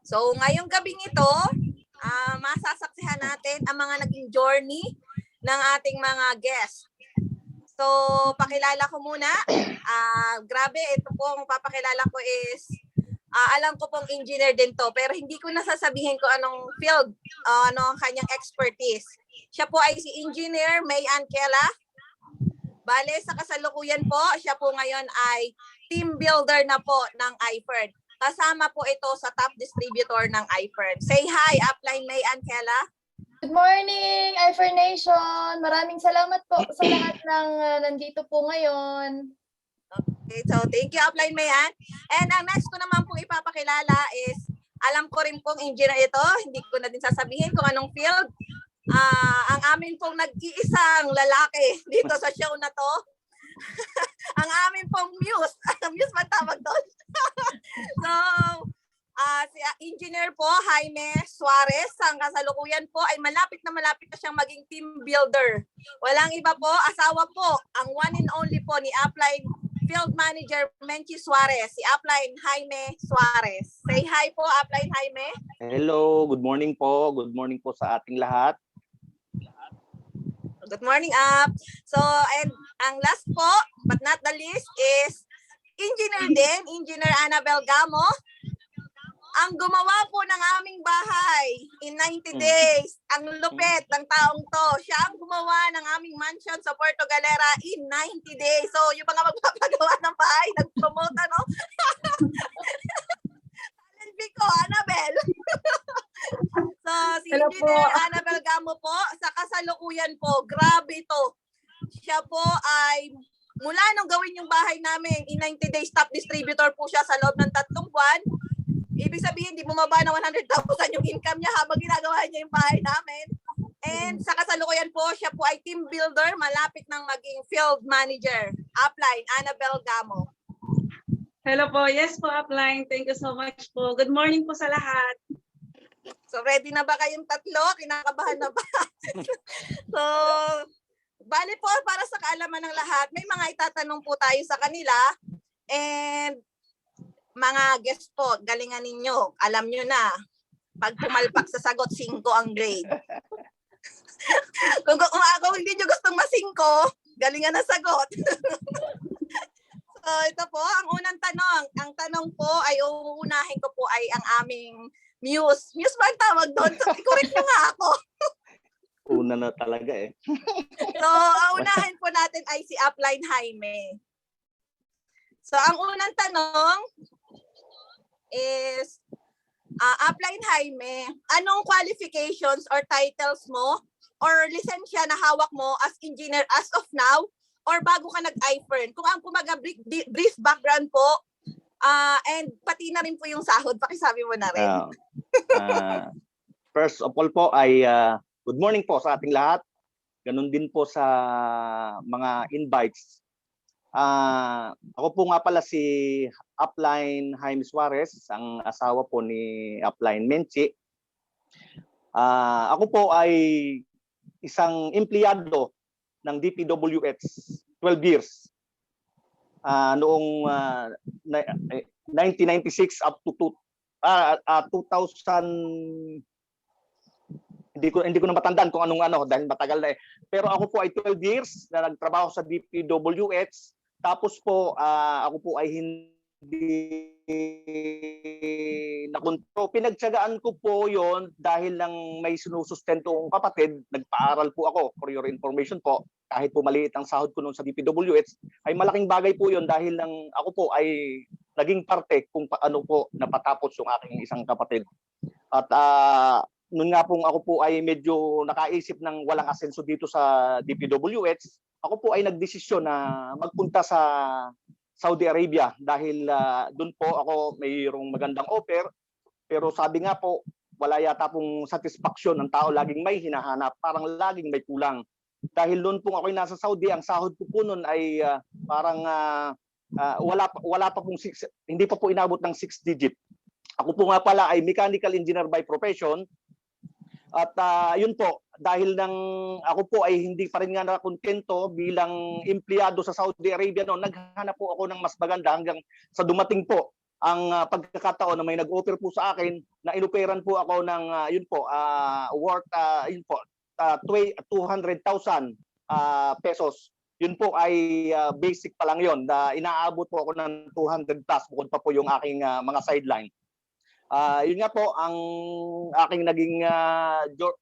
So ngayong gabing ito, masasaksihan natin ang mga naging journey ng ating mga guests. So pakilala ko muna. Grabe, ito po ang papakilala ko is alam ko pong engineer din to, pero hindi ko nasasabihin ko anong field, ano ang kanyang expertise. Siya po ay si Engineer May Ankela. Bale, sa kasalukuyan po, siya po ngayon ay team builder na po ng iFern. Kasama po ito sa top distributor ng iFern. Say hi, Upline May Ankela. Good morning, iFern Nation! Maraming salamat po sa lahat ng nandito po ngayon. Okay, so thank you, Upline Mayan. And ang next ko naman pong ipapakilala is, alam ko rin pong engineer ito, hindi ko na din sasabihin kung anong field. Ang amin pong nag-iisang lalaki dito sa show na to, ang amin pong muse. Muse ba tawag doon? So, si engineer po, Jaime Suarez, ang kasalukuyan po ay malapit na siyang maging team builder. Walang iba po, asawa po, ang one and only po ni Upline Field Manager Menchi Suarez, si Upline Jaime Suarez. Say hi po, Upline Jaime. Hello, good morning po. Good morning po sa ating lahat. Good morning, Up. So, and ang last po, but not the least, is engineer din, Engineer Annabel Gamo. Ang gumawa po ng aming bahay in 90 days. Ang lupit ng taong to. Siya ang gumawa ng aming mansion sa Puerto Galera in 90 days. So, yung mga magpapagawa ng bahay, nag-promote, ano? Talent ko, Annabel. So, si Engineer Annabel Gamo po, sa kasalukuyan po, grabe to. Siya po ay, mula nung gawin yung bahay namin, in 90 days, top distributor po siya sa loob ng 3 buwan. Ibig sabihin, di bumaba ng 100,000 yung income niya habang ginagawa niya yung bahay namin. And sa kasalukuyan po, siya po ay team builder, malapit ng maging field manager. Upline, Annabel Gamo. Hello po. Yes po, Upline. Thank you so much po. Good morning po sa lahat. So ready na ba kayong tatlo? Kinakabahan na ba? So, bali po, para sa kaalaman ng lahat, may mga itatanong po tayo sa kanila. And mga guest po, galingan ninyo. Alam nyo na, pag pumalpak sa sagot, 5 ang grade. kung hindi nyo gustong ma-5, galingan na sagot. So ito po, ang unang tanong. Ang tanong po ay uunahin ko po ay ang aming muse. Muse ba ang tawag doon? So, correct nyo nga ako. Una na talaga eh. So, ang unahin po natin ay si Upline Jaime. So, ang unang tanong is, Upline Jaime, anong qualifications or titles mo or lisensya na hawak mo as engineer as of now or bago ka nag-iFern? Kung ang kumaga brief background po, and pati na rin po yung sahod, pakisabi mo na rin. First of all po ay good morning po sa ating lahat. Ganun din po sa mga invites. Ako po nga pala si Upline Jaime Suarez, ang asawa po ni Upline Menchi. Ako po ay isang empleyado ng DPWH 12 years. Noong 1996 up to 2000, hindi ko na matandaan kung anong dahil matagal na eh. Pero ako po ay 12 years na nagtrabaho sa DPWH. Tapos po ako po ay hindi nakunto. Pinagtiyagaan ko po yon dahil lang may sinusustento kong kapatid. Nagpaaral po ako, for your information po. Kahit po maliit ang sahod ko noon sa DPWH, ay malaking bagay po yon dahil lang ako po ay naging parte kung paano po napatapos yung aking isang kapatid. At noon nga pong ako po ay medyo nakaisip ng walang asenso dito sa DPWH, ako po ay nagdesisyon na magpunta sa Saudi Arabia dahil doon po ako mayroong magandang offer, pero sabi nga po wala yata pong satisfaction ng tao, laging may hinahanap, parang laging may kulang. Dahil doon po ako nasa Saudi, ang sahod ko po noon ay parang wala pa pong hindi pa po inabot ng 6 digit. Ako po nga pala ay mechanical engineer by profession. At yun po, dahil nang ako po ay hindi pa rin nga nakontento bilang empleyado sa Saudi Arabia noon, naghanap po ako ng mas maganda hanggang sa dumating po pagkakataon na may nag-offer po sa akin na inuperan po ako ng yun po worth yun po 200,000 pesos. Yun po ay basic pa lang yun. Inaabot po ako ng 200 plus bukod pa po yung aking mga sideline. Yun nga po ang aking naging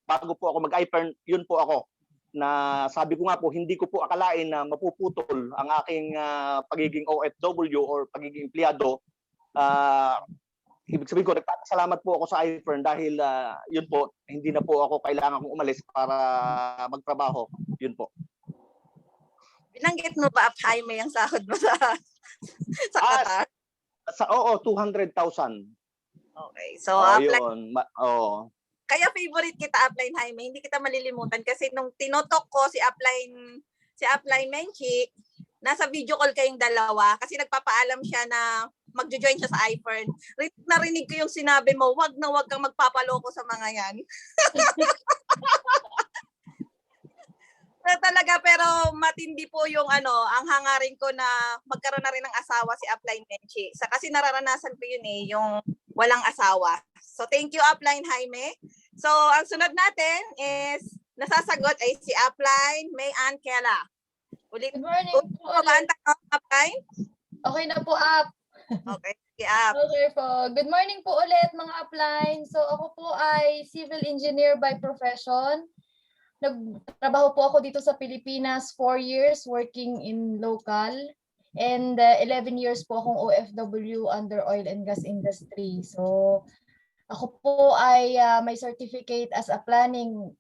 bago po ako mag-IFERN, yun po ako na sabi ko nga po hindi ko po akalain na mapuputol ang aking pagiging OFW or pagiging empleyado. Ibig sabihin ko, nagpapasalamat po ako sa IFERN dahil yun po, hindi na po ako kailangan kong umalis para magtrabaho. Yun po. Binanggit mo ba, Jaime, ang sahod mo sa Qatar? Oo, 200,000. Okay. So, apply. Yun. Kaya favorite kita, Upline Jaime. Hindi kita malilimutan kasi nung tinotok ko si Upline Menchi, nasa video call kayong dalawa kasi nagpapaalam siya na magjo-join siya sa IFERN. Narinig ko yung sinabi mo, wag na wag kang magpapaloko sa mga yan. Talaga, pero matindi po yung ang hangarin ko na magkaroon na rin ng asawa si Upline Menchi. Kasi nararanasan ko yun yung walang asawa. So thank you, Upline Jaime. So ang sunod natin is nasasagot ay si Upline May Ann Kela. Ulit. Good morning po Ba ulit. ang Upline? Okay na po, Up. Okay, sige, Up. Okay po. Good morning po ulit mga upline. So ako po ay civil engineer by profession. Nagtrabaho po ako dito sa Pilipinas 4 years working in local and 11 years po akong OFW under oil and gas industry. So ako po ay may certificate as a planning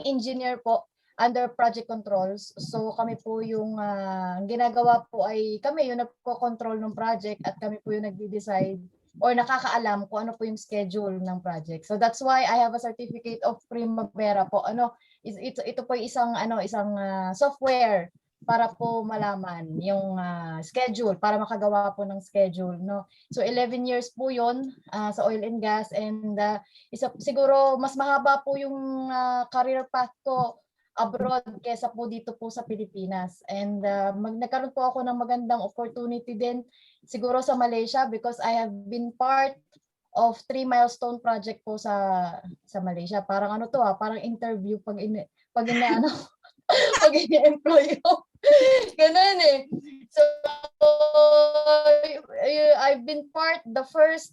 engineer po under project controls. So kami po yung ginagawa po ay kami yung nagko-control ng project at kami po yung nagde-decide or nakakaalam kung ano po yung schedule ng project. So that's why I have a certificate of Primavera po. Ito po isang software para po malaman yung schedule, para makagawa po ng schedule, no. So 11 years po 'yon sa oil and gas, and siguro mas mahaba po yung career path ko abroad kesa po dito po sa Pilipinas. And nagkaroon po ako ng magandang opportunity din siguro sa Malaysia because I have been part of 3 milestone project po sa Malaysia. Parang parang interview pag ini-employ ko. Ganun eh. So I've been the first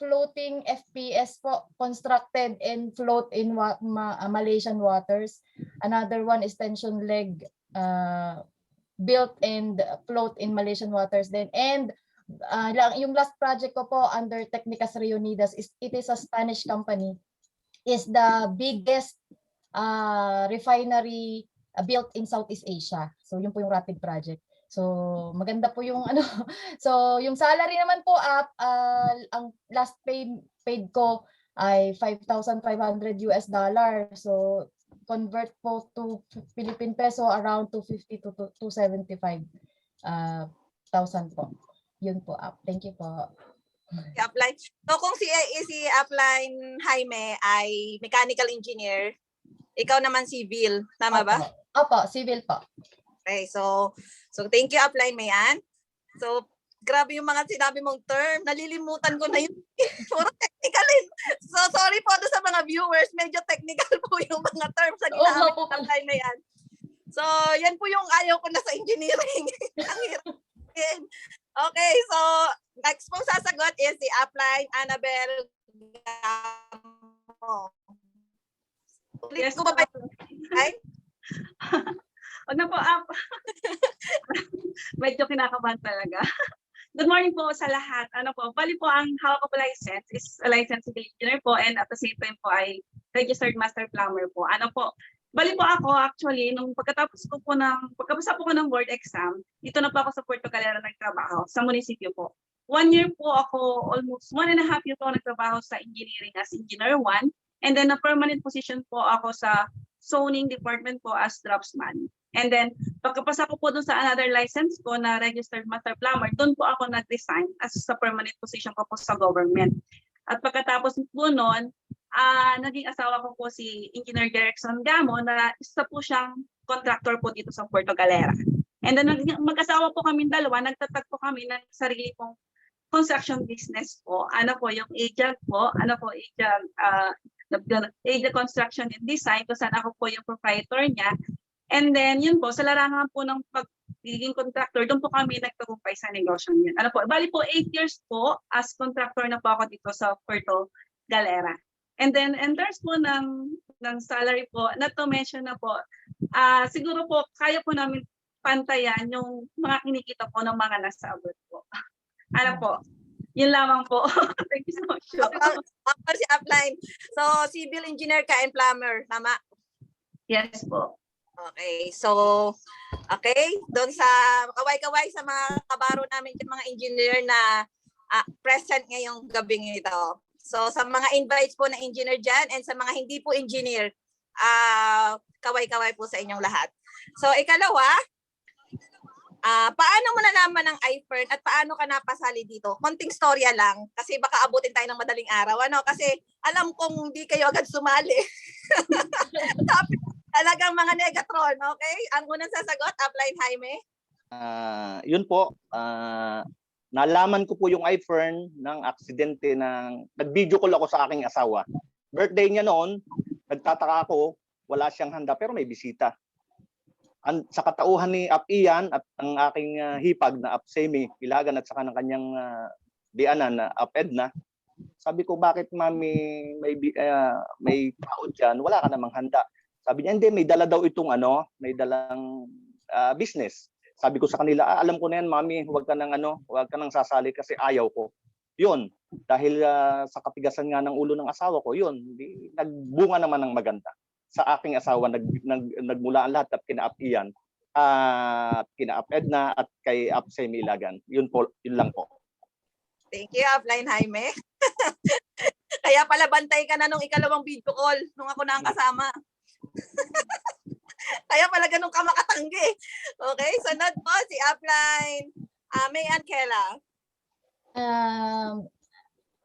floating FPS po constructed and float in Malaysian waters. Another one is tension leg built and float in Malaysian waters then. And yung last project ko po under Técnicas Reunidas it is a Spanish company, is the biggest refinery built in Southeast Asia. So yun po yung rapid project. So maganda po yung so yung salary naman po ang last paid ko ay $5,500. So convert po to Philippine peso around 250 to 275 thousand po. Yun po, Up. Thank you po. Upline. So kung si Upline Jaime ay mechanical engineer, ikaw naman civil, tama ba? Opo, civil po. Okay, so thank you, Upline Mayan. So grabe yung mga sinabi mong term, nalilimutan ko na yun. Puro technical eh. So sorry po sa mga viewers, medyo technical po yung mga terms sa ginamit ng Upline Mayan. So yan po yung ayaw ko na sa engineering. Ang hirap. Okay, so next pong sasagot is si Upline Annabel Gamo. Yes, ko ba ba? Wag na po, Up. Medyo kinakabahan talaga. Good morning po sa lahat. Bali po ang hawak ko po license is a licensed civil engineer po, and at the same time po ay registered master plumber po. Bali po ako actually nung pagkapasa po ko ng board exam, dito na po ako sa Puerto Galera nagtrabaho sa munisipyo po. 1 year po ako, almost 1.5 years po ako nagtrabaho sa engineering as engineer 1, and then a permanent position po ako sa zoning department po as draftsman. And then pagkapasa ko po dun sa another license ko na registered master plumber, doon po ako nag-resign as sa permanent position ko po sa government. At pagkatapos po noon, naging asawa ko po si Engineer Derrickson Gamo na isa po siyang contractor po dito sa Puerto Galera. And then mag-asawa po kami dalawa, nagtatag po kami ng sarili pong construction business po. Ano po, yung agent po, agent construction and design, kung saan ako po yung proprietor niya. And then, yun po, sa larangan po ng pagiging contractor, doon po kami nagtagumpay sa negosyo yun. Ano po, bali po 8 years po as contractor na po ako dito sa Puerto Galera. And then, in terms po ng salary po, not to mention na po, siguro po, kaya po namin pantayan yung mga kinikita po ng mga nasa abroad po. Ano po, yun lamang po. Thank you so much. Ako si upline. So, civil engineer ka and plumber. Tama? Yes po. Okay. So, okay. Doon sa kaway-kaway sa mga kabaro namin, yung mga engineer na present ngayong gabing ito. So, sa mga invites po na engineer dyan and sa mga hindi po engineer, kaway-kaway po sa inyong lahat. So, ikalawa, paano mo nalaman ng iFern at paano ka napasali dito? Konting storya lang kasi baka abutin tayo ng madaling araw. Ano? Kasi alam kong hindi kayo agad sumali. Talagang mga Negatron, okay? Ang unang sasagot, upline Jaime. Yun po, nalaman ko po yung iFern ng aksidente ng nag-video call ako sa aking asawa. Birthday niya noon, nagtataka ako, wala siyang handa pero may bisita. Sa katauhan ni Ap Ian at ang aking hipag na Ap Semi, Ilagan at saka ng kanyang dianan na Ap Edna, sabi ko, bakit mami may tao dyan, wala ka namang handa. Sabi niya, hindi, may dala daw itong may dalang business. Sabi ko sa kanila, alam ko na yan, mami, huwag ka nang sasali kasi ayaw ko. Yun, dahil sa katigasan nga ng ulo ng asawa ko, yun, nagbunga naman ng maganda. Sa aking asawa, nagmula ang lahat at kina Ap Ian, at kina Ap Edna at kay Ap Semi Ilagan. Yun lang po. Thank you, upline Jaime. Kaya pala bantay ka na nung ikalawang video call nung ako na ang kasama. Kaya pala ganun ka makatanggi. Okay, sunod po si upline May Ankela.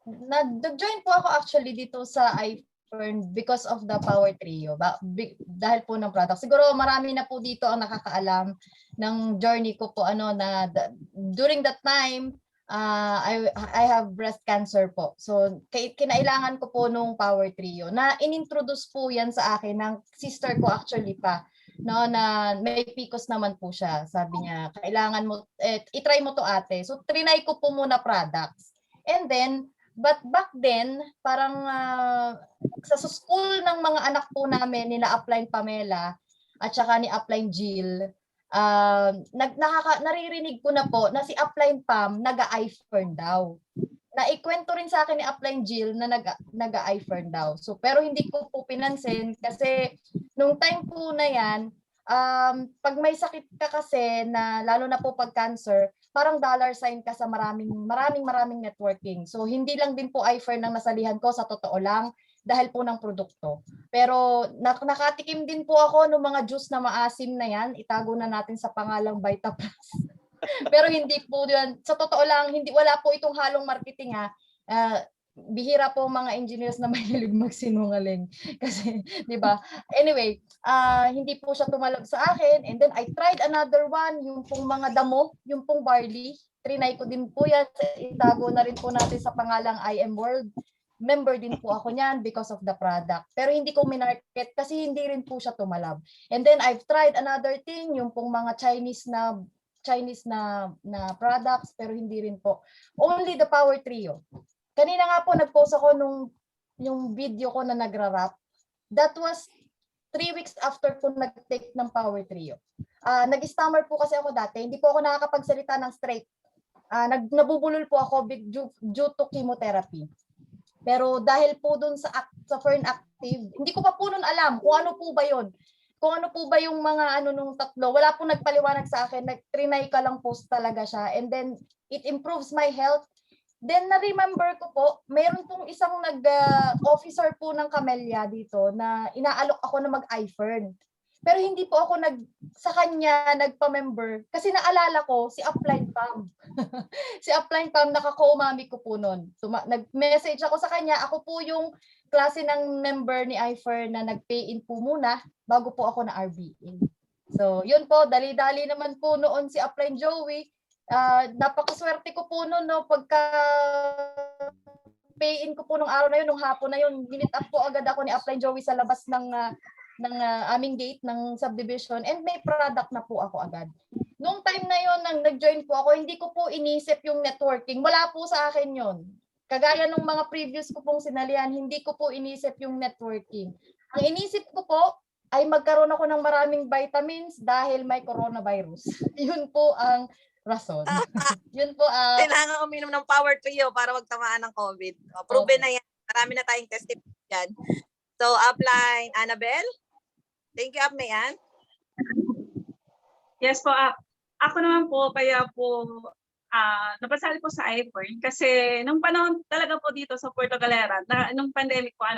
Nag-join po ako actually dito sa iFern because of the Power Trio. Dahil po ng product. Siguro marami na po dito ang nakakaalam ng journey ko po during that time I have breast cancer po. So kinailangan ko po nung Power Trio na inintroduce po yan sa akin ng sister ko actually pa. No, na may PCOS naman po siya. Sabi niya, kailangan mo, itry mo to ate. So, trinay ko po muna products. And then, but back then, parang sa school ng mga anak po namin, nila Upline Pamela, at saka ni Upline Jill, naririnig ko na po na si Upline Pam nag-iFern daw. Naikwento rin sa akin ni Upline Jill na nag-iFern daw. So, pero hindi ko po pinansin kasi nung time po na yan, pag may sakit ka kasi na lalo na po pag cancer, parang dollar sign ka sa maraming networking. So, hindi lang din po iFern ang nasalihan ko sa totoo lang dahil po ng produkto. Pero nakatikim din po ako ng mga juice na maasim na yan. Itago na natin sa pangalang Vita Plus. Pero hindi po yun. Sa totoo lang, wala po itong halong marketing ha. Bihira po mga engineers na mahilig magsinungaling. Kasi, di ba? Anyway, hindi po siya tumalab sa akin. And then I tried another one, yung pong mga damo, yung pong barley. Trinay ko din po yan. Itago na rin po natin sa pangalang I Am World. Member din po ako niyan because of the product. Pero hindi ko minarket kasi hindi rin po siya tumalab. And then I've tried another thing, yung pong mga Chinese na products, pero hindi rin po. Only the Power Trio. Kanina nga po nag-post ako yung video ko na nagra-rap. That was 3 weeks after po nag-take ng Power Trio. Nag-stammer po kasi ako dati. Hindi po ako nakakapagsalita ng straight. Nabubulol po ako due to chemotherapy. Pero dahil po dun sa Fern Active, hindi ko pa po nun alam kung ano po ba yun. Kung ano po ba yung mga nung tatlo. Wala po nagpaliwanag sa akin. Trinay ka lang post talaga siya. And then, it improves my health. Then, na-remember ko po, mayroon pong isang officer po ng Camellia dito na inaalok ako na mag-iFern. Pero hindi po ako sa kanya nagpa-member. Kasi naalala ko, si Upline Pam. Si Upline Pam, nakaka-umami ko po nun. Nag-message ako sa kanya. Ako po yung klase ng member ni iFern na nag-pay in po muna bago po ako na RBA. So, yun po, dali-dali naman po noon si Upline Joey. Napakaswerte ko po noon, no, pagka pay-in ko po nung araw na yun, nung hapon na yun, minute up po agad ako ni Upline Joey sa labas ng aming gate ng subdivision, and may product na po ako agad. Nung time na yun, nang nag-join po ako, hindi ko po inisip yung networking. Wala po sa akin yun. Kagaya nung mga previous ko pong sinalihan, hindi ko po inisip yung networking. Ang inisip ko po ay magkaroon ako ng maraming vitamins dahil may coronavirus. Yun po ang rason. Yun po ang Kailangan uminom ng power trio para wag tamaan ng COVID. Proven Okay. na yan. Marami na tayong testimony yan. So, upline, Annabelle? Thank you, Mayan. Yes po, ako naman po, kaya po napasali po sa iPhone kasi nung panahon talaga po dito sa Puerto Galera, nung pandemic po,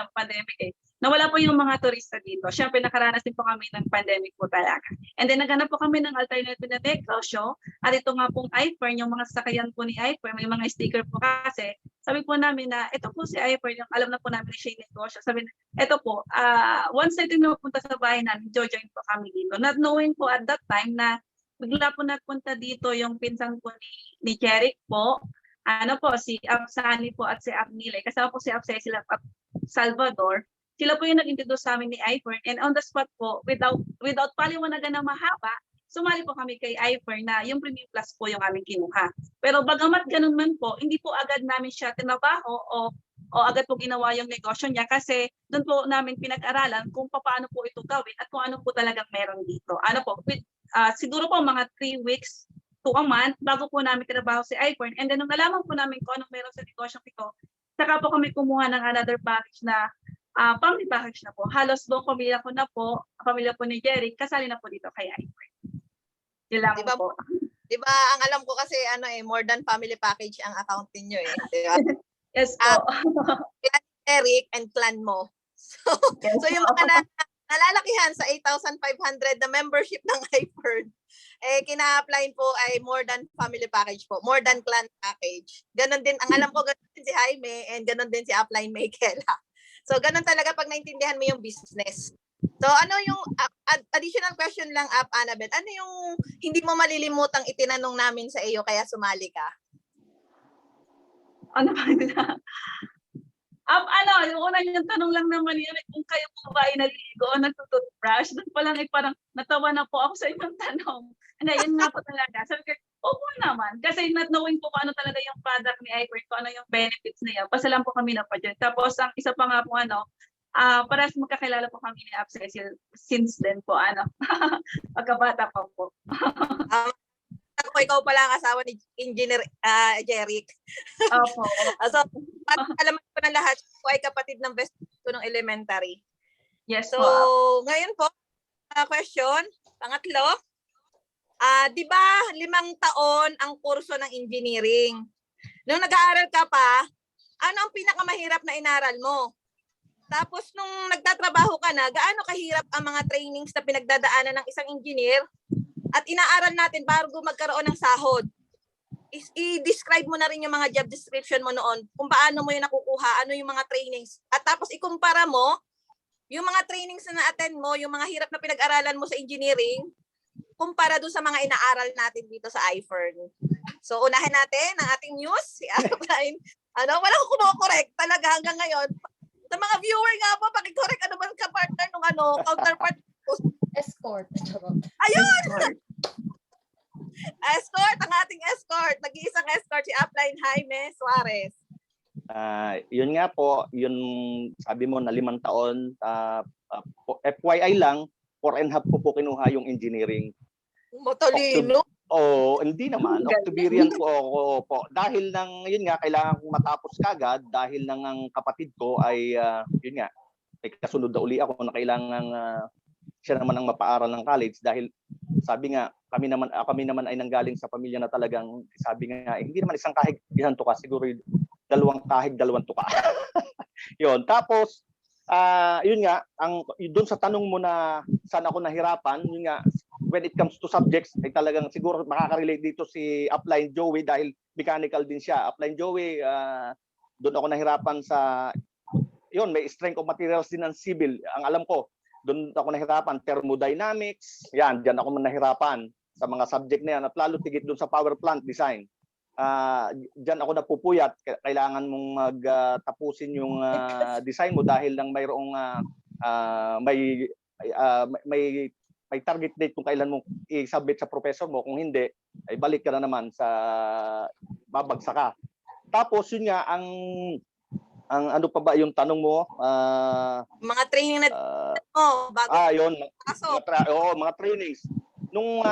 nawala po yung mga turista dito. Siyempre, nakaranas din po kami ng pandemic po talaga. And then, naghanap po kami ng alternative na negosyo. At ito nga pong iPhone, yung mga sasakyan po ni iPhone, may mga sticker po kasi. Sabi po namin na, ito po si iPhone, yung alam na po namin na siya yung negosyo. Sabi na, ito po, once na ito napunta sa bahay namin, join po kami dito. Not knowing po at that time na bigla po nagpunta dito yung pinsan po ni Jeric po. Si Apsani po at si Apnile. Kasama po si Apsay sila at Salvador. Sila po yung nag-introduce sa amin ni iPhone, and on the spot po, without paliwanagan ng mahaba, sumali po kami kay iPhone na yung Premium Plus po yung aming kinuha. Pero bagamat ganun man po, hindi po agad namin siya tinabaho o agad po ginawa yung negosyo niya kasi doon po namin pinag-aralan kung paano po ito gawin at kung ano po talagang meron dito. Siguro po mga 3 weeks to a month bago po namin tinabaho si iPhone, and then nung nalaman po namin kung anong meron sa negosyo ito, saka po kami kumuha ng another package na family package na po. Halos buong pamilya ko na po, pamilya po ni Jerry, kasali na po dito kay iPhone. Yun lang Diba, po. Di ba, ang alam ko kasi more than family package ang account niyo eh. Di ba? Yes po. Eric and clan mo. So yung mga nalalakihan sa 8,500 na membership ng iPhone, kina-apply po ay more than family package po, more than clan package. Ganon din, ang alam ko, ganon din si Jaime and ganon din si Upline Michaela. So ganon talaga pag naintindihan mo yung business. So ano yung additional question lang, Annabelle, ano yung hindi mo malilimutang itinanong namin sa iyo kaya sumali ka? Ano ba nila? Yung una yung tanong lang naman yun, kung kayo po ba ay naliligo o nagtutoothbrush, doon pa lang parang natawa na po ako sa inyong tanong. Yun nga po talaga. Sabi ko, opo naman. Kasi not knowing po kung ano talaga yung product ni iPhone, kung ano yung benefits niya. Basta lang po kami na pa dyan. Tapos, ang isa pa nga po, parehas magkakilala po kami ni App Cecil since then po, pagkabata pa po. Ikaw pala ang asawa ni Engineer Jeric. Opo. So, alam ko na lahat, ko ay kapatid ng best ko ng elementary. Yes So, po. ngayon po, question, pangatlo, di ba 5 taon ang kurso ng engineering? Nung nag-aaral ka pa, ano ang pinakamahirap na inaral mo? Tapos nung nagtatrabaho ka na, gaano kahirap ang mga trainings na pinagdadaanan ng isang engineer at inaaral natin bago magkaroon ng sahod? I-describe mo na rin yung mga job description mo noon, kung paano mo yung nakukuha, ano yung mga trainings. At tapos ikumpara mo yung mga trainings na na-attend mo, yung mga hirap na pinag-aralan mo sa engineering, kumpara doon sa mga inaaral natin dito sa iFern. So unahin natin ang ating news, si Upline. Wala ko kumo-correct talaga hanggang ngayon. Sa mga viewer nga po, paki-correct ano ba ka partner nung counterpart. escort. Ayun! Escort, ang ating escort. Nag-iisang escort si Upline Jaime Suarez. Yun nga po, yun sabi mo na 5 taon, FYI lang, 4.5 ko po kinuha yung engineering. Motalino. Hindi naman. Octuberian po ako po. Dahil nang, yun nga, kailangan kong matapos kagad dahil nang ang kapatid ko ay, yun nga, may kasunod na uli ako na kailangan siya naman ang mapaaral ng college dahil sabi nga, kami naman ay nanggaling sa pamilya na talagang, sabi nga, hindi naman isang kahig, isang tuka, siguro 2 kahig, 2 tuka. Yun. Tapos, yun nga, doon sa tanong mo na saan ako nahirapan, yun nga, when it comes to subjects, ay talagang siguro makaka-relate dito si Upline Joey dahil mechanical din siya. Upline Joey, doon ako nahirapan sa, yun, may strength of materials din ng civil. Ang alam ko, doon ako nahirapan, thermodynamics, yan, dyan ako nahirapan. sa mga subject na yan at lalo tigit doon sa power plant design. Diyan ako napupuyat, kailangan mong tapusin yung design mo dahil lang mayroong may target date kung kailan mo i-submit sa professor mo. Kung hindi, ay balik ka na naman sa babagsak ka. Tapos yun nga ang ano pa ba yung tanong mo? Mga training na bago Yun, pasok. mga trainings. Nung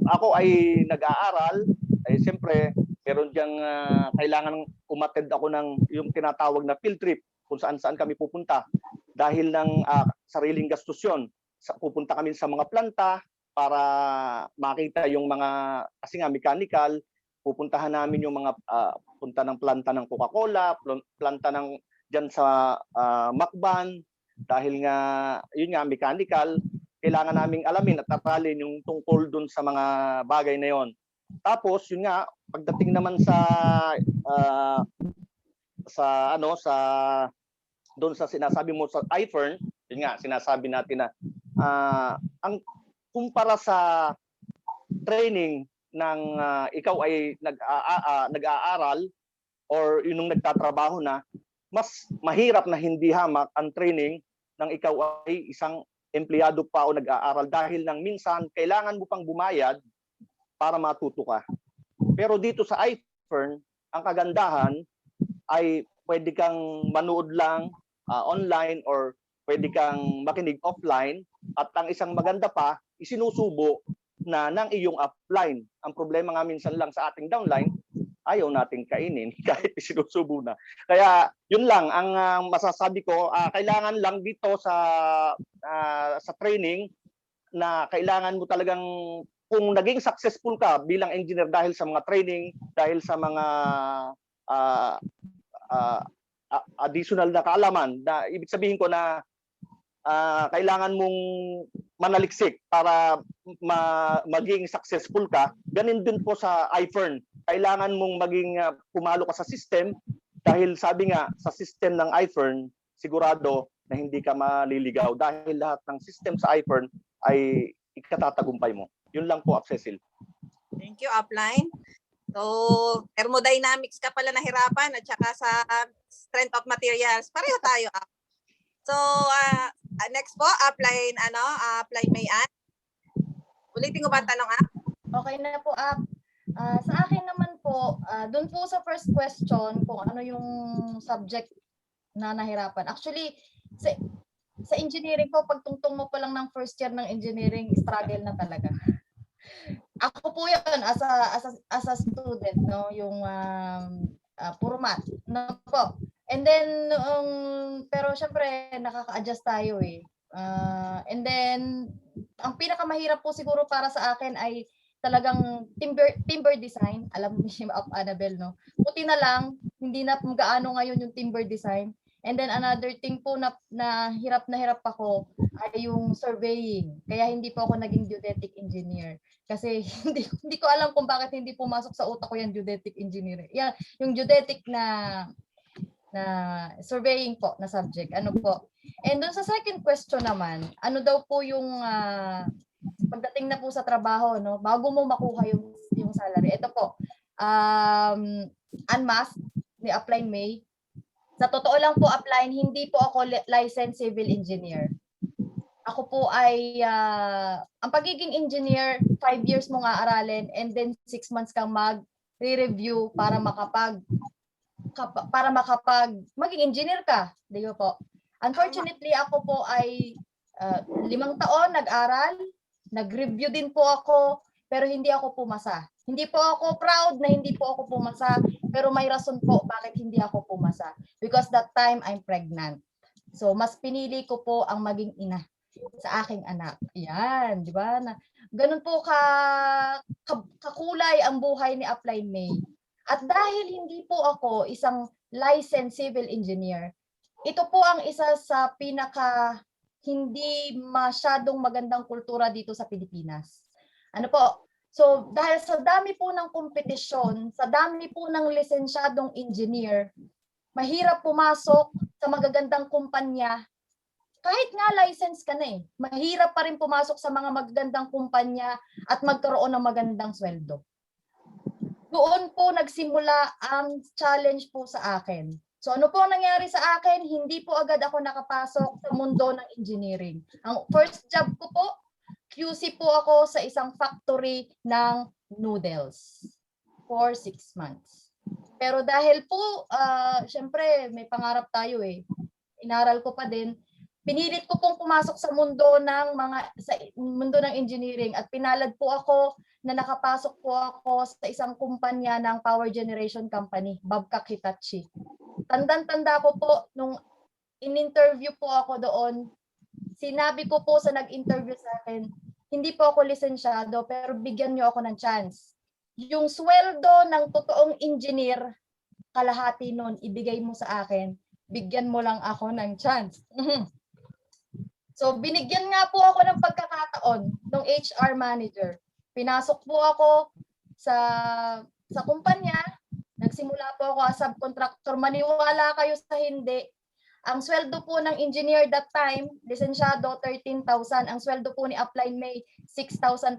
ako ay nag-aaral, ay siyempre meron diyang kailangan umattend ako ng yung tinatawag na field trip kung saan-saan kami pupunta. Dahil ng sariling gastos yun. Pupunta kami sa mga planta para makita yung mga, kasi nga mechanical, pupuntahan namin yung mga punta ng planta ng Coca-Cola, planta ng dyan sa Macban, dahil nga, yun nga, mechanical, kailangan naming alamin at aralin yung tungkol dun sa mga bagay na yon. Tapos, yun nga, pagdating naman sa doon sa sinasabi mo sa iFern, yun nga, sinasabi natin na ang kumpara sa training ng ikaw ay nag-aaral or yung nagtatrabaho na, mas mahirap na hindi hamak ang training ng ikaw ay isang empleyado pa o nag-aaral dahil nang minsan kailangan mo pang bumayad para matuto ka. Pero dito sa iFern, ang kagandahan ay pwede kang manood lang online or pwede kang makinig offline at ang isang maganda pa, isinusubo na ng iyong upline. Ang problema nga minsan lang sa ating downline, ayaw nating kainin kahit isinusubo na. Kaya yun lang ang masasabi ko, kailangan lang dito sa training na kailangan mo talagang kung naging successful ka bilang engineer dahil sa mga training, dahil sa mga additional na kaalaman, na ibig sabihin ko na kailangan mong manaliksik para maging successful ka. Ganun din po sa iFern. Kailangan mong maging pumalo ka sa system dahil sabi nga sa system ng iFern, sigurado na hindi ka maliligaw dahil lahat ng system sa iFern ay ikatatagumpay mo. Yun lang po, Cecil. Thank you, upline. So, thermodynamics ka pala nahirapan at saka sa strength of materials. Pareho tayo. So, next po, upline Mayan. Ulitin ko ba ang tanong, Okay na po, sa akin naman po, dun po sa first question, kung ano yung subject na nahirapan. Actually, sa engineering po, pagtungtong mo pa lang ng first year ng engineering, struggle na talaga. Ako po yun, as a student, no, yung puro math, no po. And then, pero syempre, nakaka-adjust tayo eh. And then, ang pinakamahirap po siguro para sa akin ay talagang timber design. Alam mo yung Annabelle, no? Buti na lang, hindi na gaano ngayon yung timber design. And then another thing po na hirap ako ay yung surveying. Kaya hindi po ako naging geodetic engineer. Kasi hindi ko alam kung bakit hindi pumasok sa utak ko yung geodetic engineer. Yan, yung geodetic na surveying po na subject. Ano po? And doon sa second question naman, ano daw po yung pagdating na po sa trabaho, no? Bago mo makuha yung salary. Ito po. Unmasked ni Upline May. Sa totoo lang po, Upline, hindi po ako licensed civil engineer. Ako po ay, ang pagiging engineer, 5 years mo nga aralin and then 6 months kang mag-review para maging engineer ka. Di ba po? Unfortunately, ako po ay 5 taon nag-aral, nag-review din po ako, pero hindi ako pumasa. Hindi po ako proud na hindi po ako pumasa, pero may rason po bakit hindi ako pumasa. Because that time, I'm pregnant. So, mas pinili ko po ang maging ina sa aking anak. Yan, di ba? Ganun po kakulay ang buhay ni Upline May. At dahil hindi po ako isang licensed civil engineer, ito po ang isa sa pinaka hindi masyadong magandang kultura dito sa Pilipinas. Ano po? So, dahil sa dami po ng kompetisyon, sa dami po ng lisensyadong engineer, mahirap pumasok sa magagandang kumpanya kahit nga license ka na mahirap pa rin pumasok sa mga magagandang kumpanya at magkaroon ng magandang sweldo. Doon po nagsimula ang challenge po sa akin. So ano po ang nangyari sa akin? Hindi po agad ako nakapasok sa mundo ng engineering. Ang first job ko po, QC po ako sa isang factory ng noodles for 6 months. Pero dahil po, syempre may pangarap tayo inaral ko pa din. Pinilit ko pong pumasok sa mundo mundo ng engineering at pinalad po ako na nakapasok po ako sa isang kumpanya ng power generation company, Babcock Hitachi. Tandang-tanda ko po nung in-interview po ako doon, sinabi ko po sa nag-interview sa akin, hindi po ako lisensyado pero bigyan niyo ako ng chance. Yung sweldo ng totoong engineer, kalahati nun, ibigay mo sa akin, bigyan mo lang ako ng chance. So binigyan nga po ako ng pagkakataon ng HR manager. Pinasok po ako sa kumpanya, nagsimula po ako as subcontractor. Maniwala kayo sa hindi, ang sweldo po ng engineer that time, lisensyado 13,000. Ang sweldo po ni Upline May 6,500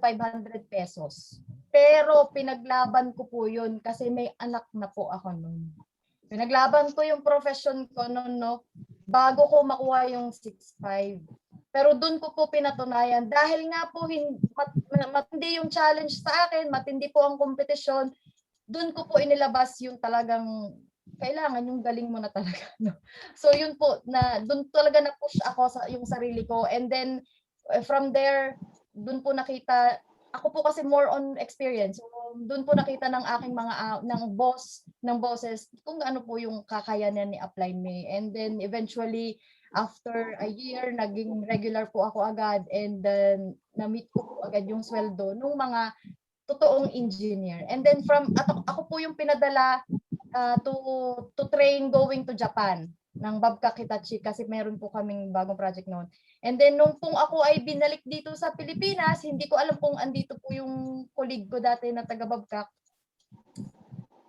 pesos. Pero pinaglaban ko po yun kasi may anak na po ako noon. Pinaglaban ko yung profession ko noon, bago ko makuha yung 6,500. Pero doon ko po pinatunayan dahil nga po matindi yung challenge sa akin, matindi po ang kompetisyon, doon ko po inilabas yung talagang kailangan yung galing mo na talaga. So yun po, doon talaga na-push ako sa yung sarili ko. And then from there, doon po nakita, ako po kasi more on experience. So doon po nakita ng aking ng bosses kung ano po yung kakayanan ni Upline May. And then eventually, after a year, naging regular po ako agad and then na-meet ko po agad yung sweldo ng mga totoong engineer. And then ako po yung pinadala to train going to Japan ng Babcock Hitachi kasi meron po kaming bagong project noon. And then nung pong ako ay binalik dito sa Pilipinas, hindi ko alam kung andito po yung colleague ko dati na taga Babcock.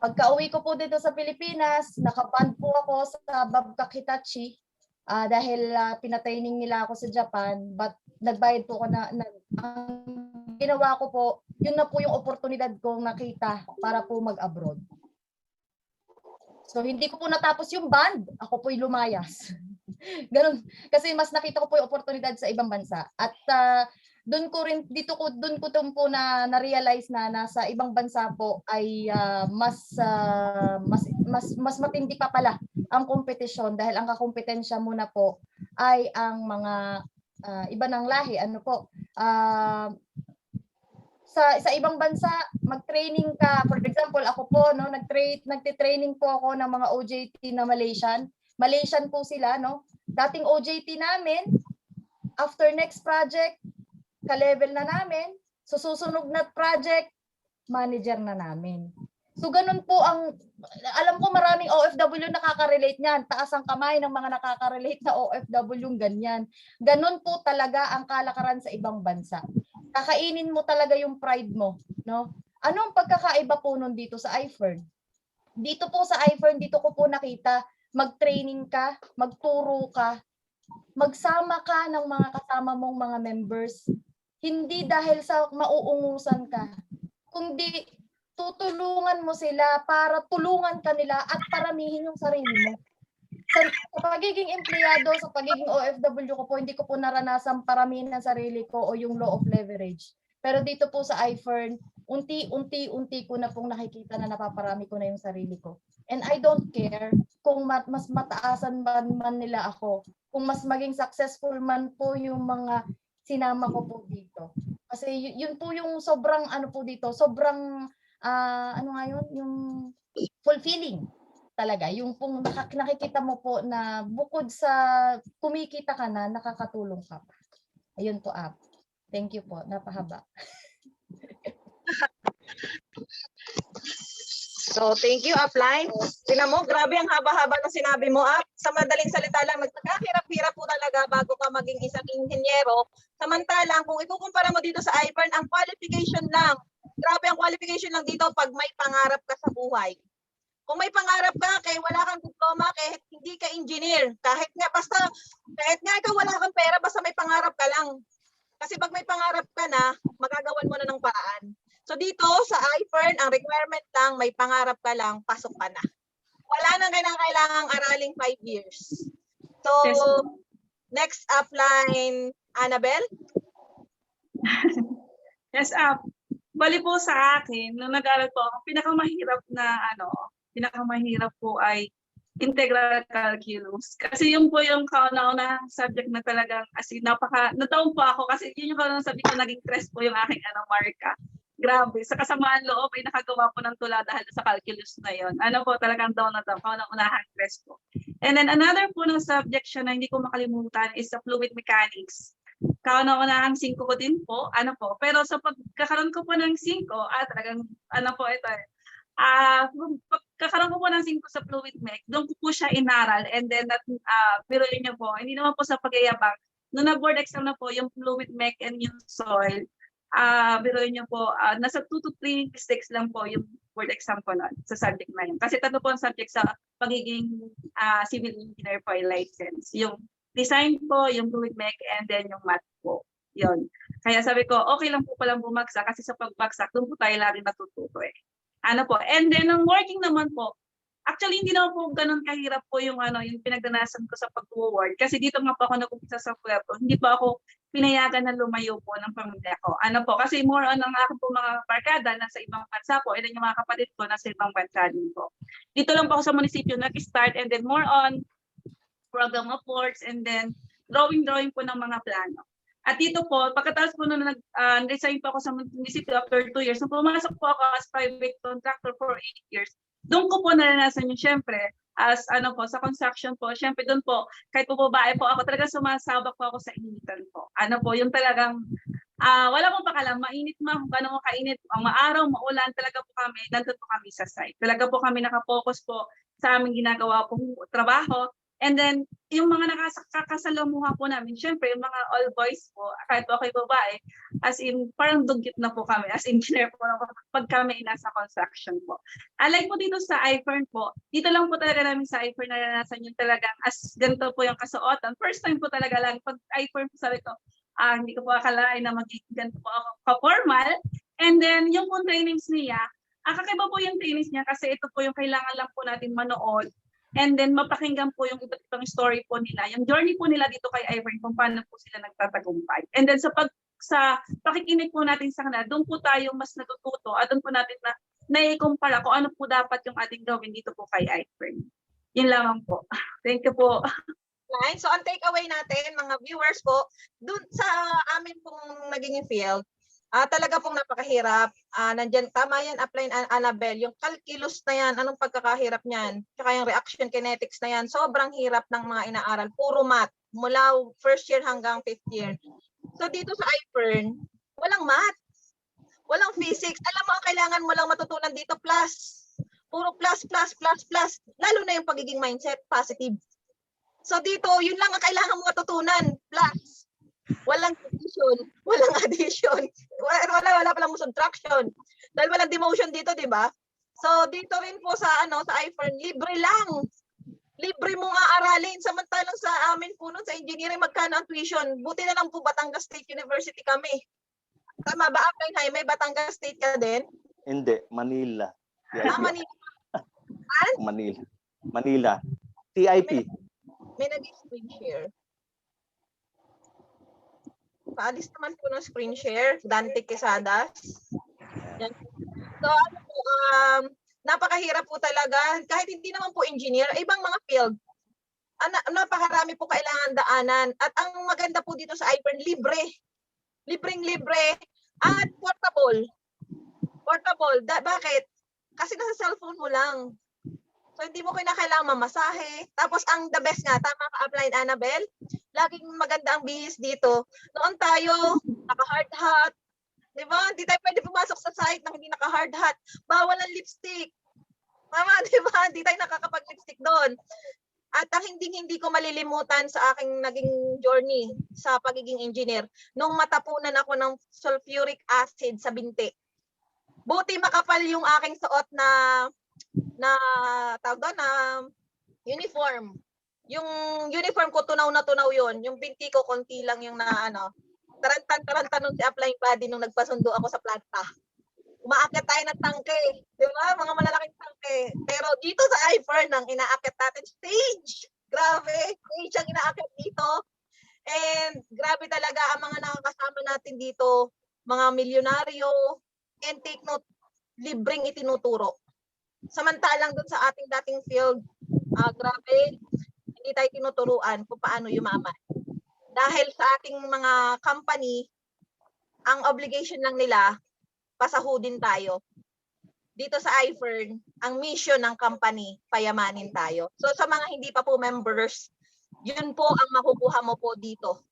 Pagka-uwi ko po dito sa Pilipinas, nakaband po ako sa Babcock Hitachi. Dahil pinatraining nila ako sa Japan, but nagbayad po ako ang ginawa ko po, yun na po yung oportunidad kong nakita para po mag-abroad. So hindi ko po natapos yung band, ako po'y lumayas. Ganun, kasi mas nakita ko po yung oportunidad sa ibang bansa. At doon ko po na-realize na nasa ibang bansa po ay mas matindi pa pala ang kompetisyon dahil ang kakompetensya muna po ay ang mga iba ng lahi. Sa ibang bansa, mag-training ka. For example, ako po, nagte-training po ako ng mga OJT na Malaysian po sila, Dating OJT namin, after next project, ka-level na namin, so susunod na project, manager na namin. So ganun po alam ko maraming OFW nakaka-relate niyan. Taas ang kamay ng mga nakaka-relate na OFW ganyan. Ganun po talaga ang kalakaran sa ibang bansa. Kakainin mo talaga yung pride mo, Ano ang pagkakaiba po nun dito sa iFern? Dito po sa iFern, dito ko po nakita, mag-training ka, magturo ka, magsama ka ng mga kasama mong mga members. Hindi dahil sa mauungusan ka, kundi tutulungan mo sila para tulungan ka nila at paramihin yung sarili mo. Sa pagiging empleyado, sa pagiging OFW ko po, hindi ko po naranasan paramihin ang sarili ko o yung law of leverage. Pero dito po sa iFern, unti-unti ko na pong nakikita na napaparami ko na yung sarili ko. And I don't care kung mas mataasan man nila ako, kung mas maging successful man po yung mga sinama ko po dito. Kasi yun po yung sobrang dito, sobrang yung fulfilling talaga. Yung pong nakikita mo po na bukod sa kumikita ka na, nakakatulong ka pa. Ayun po, Thank you po, napahaba. So, thank you, Upline. Tingnan mo, grabe ang haba-haba ng sinabi mo, Sa madaling salita lang, nagkakahirap-hirap po talaga bago ka maging isang inhinyero. Samantalang, kung ikukumpara mo dito sa iFern, ang qualification lang, grabe ang qualification lang dito pag may pangarap ka sa buhay. Kung may pangarap ka, kaya wala kang diploma, kahit hindi ka engineer, kahit nga ikaw wala kang pangarap ka lang, pasok ka na. Wala nang kailangang araling 5 years. So, Yes. next upline, Annabel? Yes, bali po sa akin, nung nag-aaral po ako, pinakamahirap po ay integral calculus. Kasi yun po yung kauna-unahang subject na talagang, as in, nataon po ako kasi yun yung kauna-unahang subject na naging stress po yung aking marka. Grabe, sa kasamaan loob ay nakagawa po ng tula dahil sa calculus na yon. Ano po, talagang down na down, kauna-unahang stress po. And then another po ng subject siya na hindi ko makalimutan is sa fluid mechanics. Kauna-unahang 5 ko din po, pero sa pagkakaroon ko po ng 5, talagang, ito pagkakaroon ko po ng 5 sa fluid mech, doon ko po siya inaral, and then biruin niyo po, hindi naman po sa pagyayabang, nung nag-board exam na po, yung fluid mech and yung soil, biruin niyo po, nasa 2 to 3 mistakes lang po yung board exam ko nun, sa subject na yun. Kasi 3 po ang subject sa pagiging civil engineer po ay license. Yung design po, yung fluid mech, and then yung math po. Yun. Kaya sabi ko, okay lang po palang bumagsak kasi sa pagbagsak, doon po tayo lagi natututo eh. And then, ang working naman po, actually, hindi naman po ganun kahirap po yung pinagdanasan ko sa pag-award. Kasi dito nga po ako nag-umpisa sa Puerto. Hindi pa ako pinayagan na lumayo po ng pamilya ko. Kasi more on ang aking po mga barkada nasa ibang bansa po, and then yung mga kapatid ko nasa ibang bansa din po. Dito lang po ako sa munisipyo nag-start, and then more on program reports, and then drawing po ng mga plano. At dito po, pagkatapos po nung nag-resign po ako sa munisipyo after 2 years, nung pumasok po ako as private contractor for 8 years, doon ko po naranasan yung syempre, as sa construction po, syempre doon po, kahit po babae po ako, talaga sumasabak po ako sa initan po. Yung talagang, wala pong pakalam, mainit kung gano'n kainit, maaraw, maulan, talaga po kami, nandun po kami sa site. Talaga po kami nakapokus po sa aming ginagawa pong trabaho. And then, yung mga nakakasalamuha po namin, syempre, yung mga all boys po, kahit po kayo babae, as in, parang dugit na po kami, as engineer po, pag kami nasa construction po. Alike po dito sa iFern po, dito lang po talaga namin sa iFern naranasan yung talagang, as ganito po yung kasuotan. First time po talaga lang, pag iFern po sabi ko, hindi ko po akalain na magiging ganito po ako ka-formal. And then, yung po trainings niya, kakaiba po yung trainings niya kasi ito po yung kailangan lang po natin manood. And then mapakinggan po yung iba't ibang story po nila, yung journey po nila dito kay Ivory kung paano po sila nagtatagumpay. And then sa pakikinig po natin sa kanila, doon po tayo mas natututo at doon po natin naikumpara kung ano po dapat yung ating gawin dito po kay Ivory. Yun lamang po. Thank you po. So ang takeaway natin, mga viewers po, dun sa amin pong naging field, talaga pong napakahirap. Nandyan, tama yan, upline Annabel, yung calculus na yan, anong pagkakahirap niyan? Tsaka yung reaction kinetics na yan, sobrang hirap ng mga inaaral. Puro math, mula first year hanggang 5th year. So dito sa iFern, walang math, walang physics. Alam mo, ang kailangan mo lang matutunan dito, plus. Puro plus. Lalo na yung pagiging mindset, positive. So dito, yun lang ang kailangan mo matutunan, plus. Walang addition, wala palang subtraction. Dahil walang demotion dito, di ba? So dito rin po sa iFern, libre lang. Libre mo nga aralin. Samantalang sa amin po nun, sa engineering, magkano ang tuition? Buti na lang po Batangas State University kami. Tama ba, Upline Jaime? Batangas State ka din? Hindi, Manila. Manila. Manila. TIP. May nag-screen share. Paalis naman po ng screen share. Dante Quesadas. Yan. So, napakahirap po talaga. Kahit hindi naman po engineer, ibang mga field. Napakarami po kailangan daanan. At ang maganda po dito sa iFern, libre. Libreng-libre. At portable. Bakit? Kasi nasa cellphone mo lang. So, hindi mo kailangan mamasahe. Tapos, ang the best nga, tama ka, Upline Annabel, laging maganda ang bihis dito. Noon tayo, naka-hard hat. Di ba? Hindi tayo pwede pumasok sa site nang hindi naka-hard hat. Bawal ang lipstick. Tama, di ba? Hindi tayo nakakapag-lipstick doon. At ang hindi ko malilimutan sa aking naging journey sa pagiging engineer, nung matapunan ako ng sulfuric acid sa binti. Buti makapal yung aking suot na tawag doon na uniform. Yung uniform ko tunaw na tunaw yon. Yung binti ko konti lang yung tarantan nung si Upline Buddy nung nagpasundo ako sa planta. umaakyat tayo ng tangke. Di ba? Mga malalaking tangke. Pero dito sa iFern, ang inaakyat natin, stage. Grabe, stage ang inaakyat dito. And grabe talaga ang mga nakakasama natin dito, mga milyonaryo, and take note, libreng itinuturo. Samantalang dun sa ating dating field, grabe, hindi tayo tinuturuan kung paano yumaman. Dahil sa ating mga company, ang obligation lang nila, pasahudin tayo. Dito sa iFern, ang mission ng company, payamanin tayo. So sa mga hindi pa po members, yun po ang makukuha mo po dito.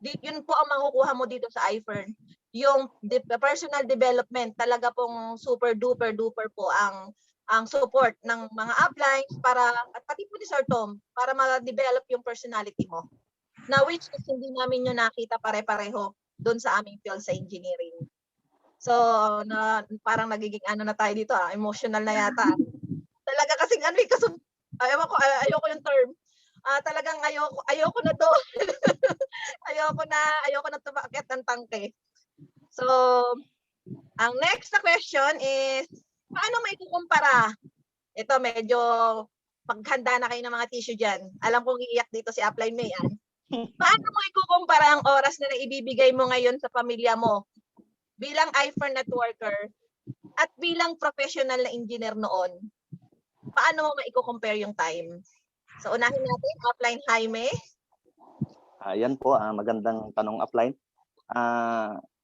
Yun po ang makukuha mo dito sa iFern. Yung personal development, talaga pong super duper duper po ang support ng mga uplines para, at pati po ni Sir Tom, para ma-develop yung personality mo. Na which is hindi namin yun nakita pare-pareho doon sa aming field sa engineering. So, parang nagiging ano na tayo dito, emotional na yata. Talaga kasing ano, ayoko yung term. Talagang ayoko na to. ayoko na tumakit ng tangke. So, ang next na question is, paano may kukumpara? Ito, medyo paghanda na kayo ng mga tissue dyan. Alam kong iiyak dito si Upline May. Paano mo ikukumpara ang oras na naibibigay mo ngayon sa pamilya mo bilang iFern networker at bilang professional na engineer noon? Paano mo maiko-compare yung time? So, unahin natin, Upline Jaime. Yan po, magandang tanong, Upline.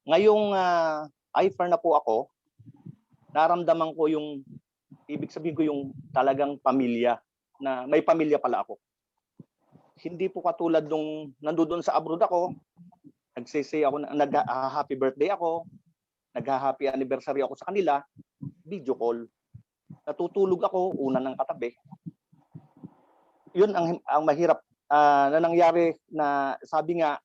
Ngayong iFern na po ako, naramdaman ko yung, ibig sabihin ko yung talagang pamilya, na may pamilya pala ako. Hindi po katulad nung nandoon sa abroad ako, nagsisay ako, nag-happy birthday ako, nag-happy anniversary ako sa kanila, video call. Natutulog ako, una ng katabi. Yun ang mahirap na nangyari, na sabi nga,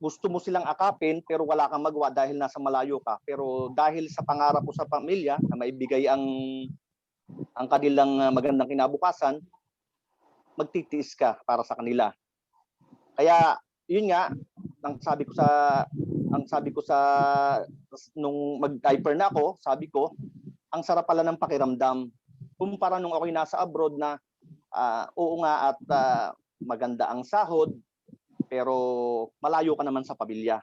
gusto mo silang akapin pero wala kang magawa dahil nasa malayo ka. Pero dahil sa pangarap mo sa pamilya na maibigay ang kanilang magandang kinabukasan, magtitiis ka para sa kanila. Kaya yun nga, ang sabi ko sa nung mag-iFern na ako, sabi ko, ang sarap pala ng pakiramdam. Kumpara nung ako'y nasa abroad na oo nga at maganda ang sahod, pero malayo ka naman sa pamilya.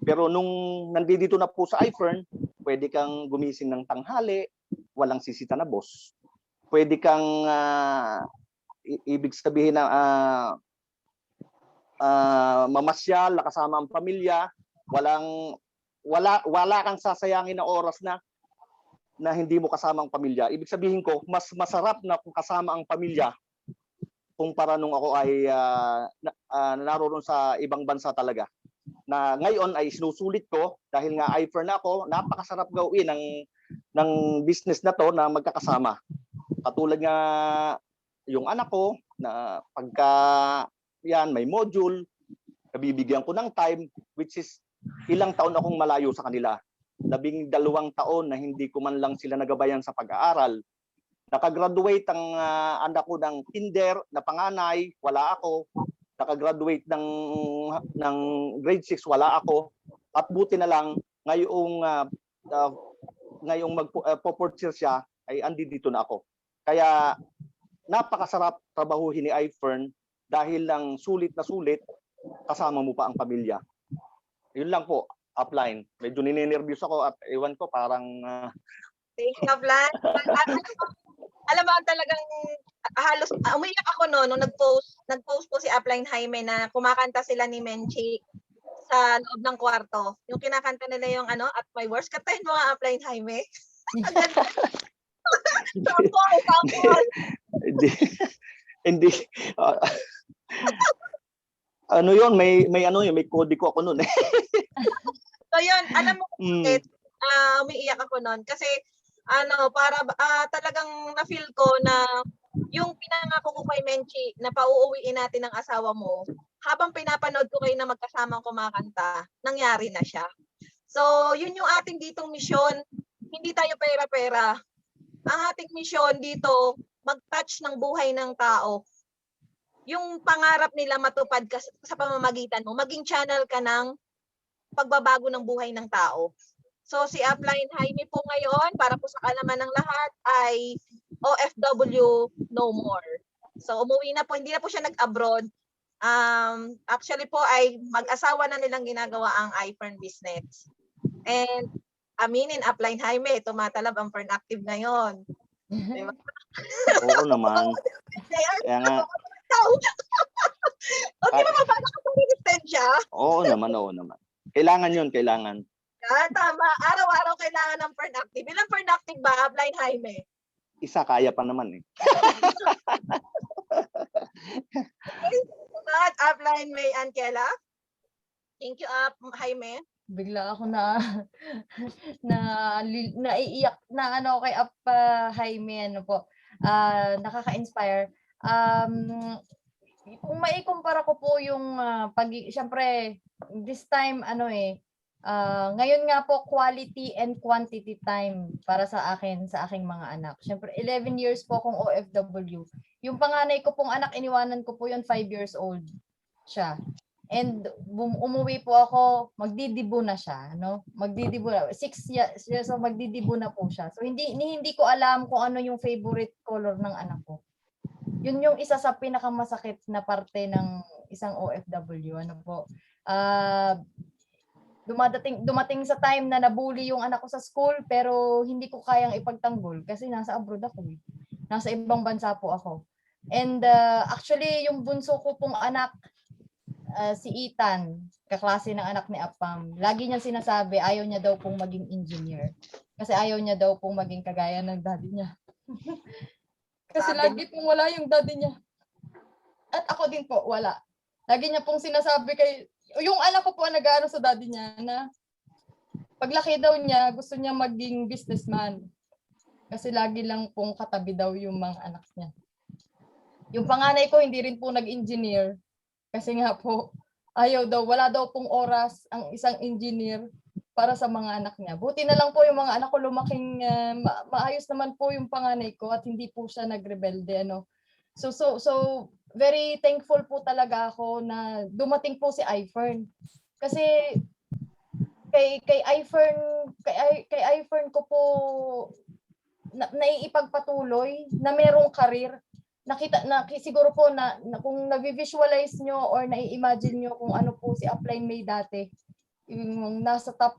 Pero nung nandito na po sa iFern, pwede kang gumising ng tanghali, walang sisita na boss. Pwede kang ibig sabihin na mamasyal, kasama ang pamilya, wala kang sasayangin na oras na hindi mo kasama ang pamilya. Ibig sabihin ko, mas masarap na kung kasama ang pamilya kumpara nung ako ay naroon sa ibang bansa talaga. Na ngayon ay sinusulit ko dahil nga iFern na ako, napakasarap gawin ng business na to na magkakasama. Katulad nga yung anak ko na pagka yan may module, nabibigyan ko ng time, which is ilang taon akong malayo sa kanila. 12 taon na hindi ko man lang sila nagabayan sa pag-aaral. Nakagraduate ang anak ko ng kinder na panganay, wala ako. Nakagraduate ng grade 6, wala ako. At buti na lang ngayong magpo-fourth year siya ay andito na ako. Kaya napakasarap trabahuhin ni iFern dahil lang sulit na sulit kasama mo pa ang pamilya. Yun lang po, upline. Medyo ninenervyos ako at ewan ko parang Thank you, Upline. Alam mo, talagang halos umiyak ako nung nag-post po si Upline Jaime na kumakanta sila ni Menchi sa loob ng kwarto. Yung kinakanta nila yung At My Worst. Kantahin mo nga, Upline Jaime. Sample. Hindi. Ano yun, may kode ko ako noon. So yun, alam mo bakit umiiyak ako noon? Kasi para talagang na-feel ko na yung pinangako ko kay Menchi na pauuwiin natin ang asawa mo, habang pinapanood ko kayo na magkasamang kumakanta, nangyari na siya. So yun yung ating ditong misyon. Hindi tayo pera-pera. Ang ating misyon dito, mag-touch ng buhay ng tao. Yung pangarap nila matupad sa pamamagitan mo, maging channel ka ng pagbabago ng buhay ng tao. So si Upline Jaime po ngayon, para po sa kalaman ng lahat, ay OFW no more. So umuwi na po, hindi na po siya nag-abroad. Actually po ay mag-asawa na nilang ginagawa ang iFern business. And aminin, Upline Jaime, tumatalab ang Fern Active ngayon. Diba? Oo naman. Kaya nga, O di ba mapapakasya? oo naman. Kailangan yun, kailangan. Tama. Araw-araw kailangan ng Fern Active. Ilang Fern Active ba, Upline Jaime? Isa kaya pa naman eh. At Upline May Ankela. Thank you, Jaime. Bigla ako naiiyak na ano kay Jaime, ano po. Nakaka-inspire. Kung maikumpara ko po yung syempre this time ngayon nga po quality and quantity time para sa akin, sa aking mga anak. Syempre 11 years po akong OFW. Yung panganay ko pong anak, iniwanan ko po yun 5 years old siya. And umuwi po ako, magdidibo na siya, no? Magdidibo na. 6 years so magdidibo na po siya. So hindi ko alam kung ano yung favorite color ng anak ko. Yun yung isa sa pinakamasakit na parte ng isang OFW, ano po. Dumating sa time na nabully yung anak ko sa school, pero hindi ko kayang ipagtanggol kasi nasa abroad ako. Nasa ibang bansa po ako. And actually yung bunso ko pong anak, si Ethan, kaklase ng anak ni Apam, lagi niya sinasabi ayaw niya daw pong maging engineer. Kasi ayaw niya daw pong maging kagaya ng daddy niya. Kasi lagi pong wala yung daddy niya. At ako din po, wala. Lagi niya pong sinasabi yung anak ko po ang nag-aaral sa daddy niya na paglaki daw niya, gusto niya maging businessman. Kasi lagi lang pong katabi daw yung mga anak niya. Yung panganay ko hindi rin po nag-engineer. Kasi nga po, wala daw pong oras ang isang engineer para sa mga anak niya. Buti na lang po yung mga anak ko lumaking maayos naman po yung panganay ko at hindi po siya nagrebelde, ano. So very thankful po talaga ako na dumating po si iFern. Kasi kay iFern ko po naiipagpatuloy na merong karir. Siguro po na kung nag-visualize nyo or nai-imagine nyo kung ano po si Upline May dati, yung nasa top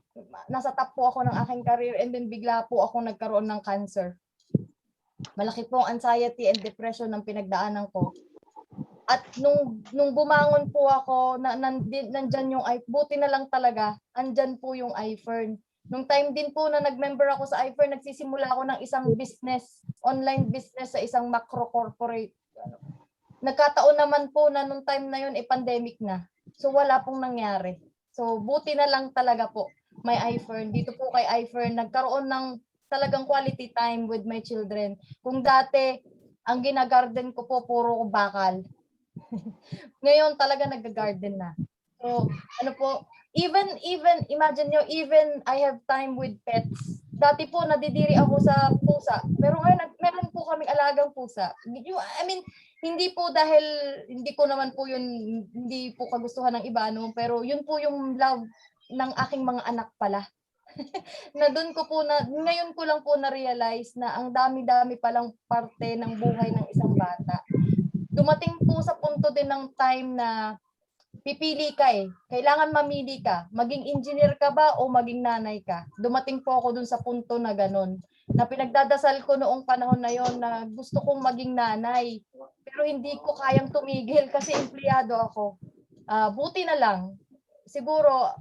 po ako ng aking career and then bigla po ako nagkaroon ng cancer. Malaki pong anxiety and depression ang pinagdaanan ko. At nung bumangon po ako, nandyan yung buti na lang talaga, andyan po yung iFern. Nung time din po na nag-member ako sa iFern, nagsisimula ako ng isang business, online business sa isang macro corporate. Nagkataon naman po na nung time na yun, pandemic na. So wala pong nangyari. So buti na lang talaga po may iFern. Dito po kay iFern, nagkaroon ng talagang quality time with my children. Kung dati, ang ginagarden ko po, puro bakal. Ngayon talaga nag-garden na. So ano po, even imagine nyo, even I have time with pets. Dati po nadidiri ako sa pusa, pero ngayon meron po kaming alagang pusa. I mean, hindi po dahil hindi ko naman po yun, hindi po kagustuhan ng iba, no? Pero yun po yung love ng aking mga anak pala. Na doon ko po ngayon ko lang po na-realize na ang dami-dami palang parte ng buhay ng isang bata. Dumating po sa punto din ng time na pipili ka eh. Kailangan mamili ka. Maging engineer ka ba o maging nanay ka? Dumating po ako dun sa punto na ganun. Na pinagdadasal ko noong panahon na yon na gusto kong maging nanay. Pero hindi ko kayang tumigil kasi empleyado ako. Buti na lang. Siguro,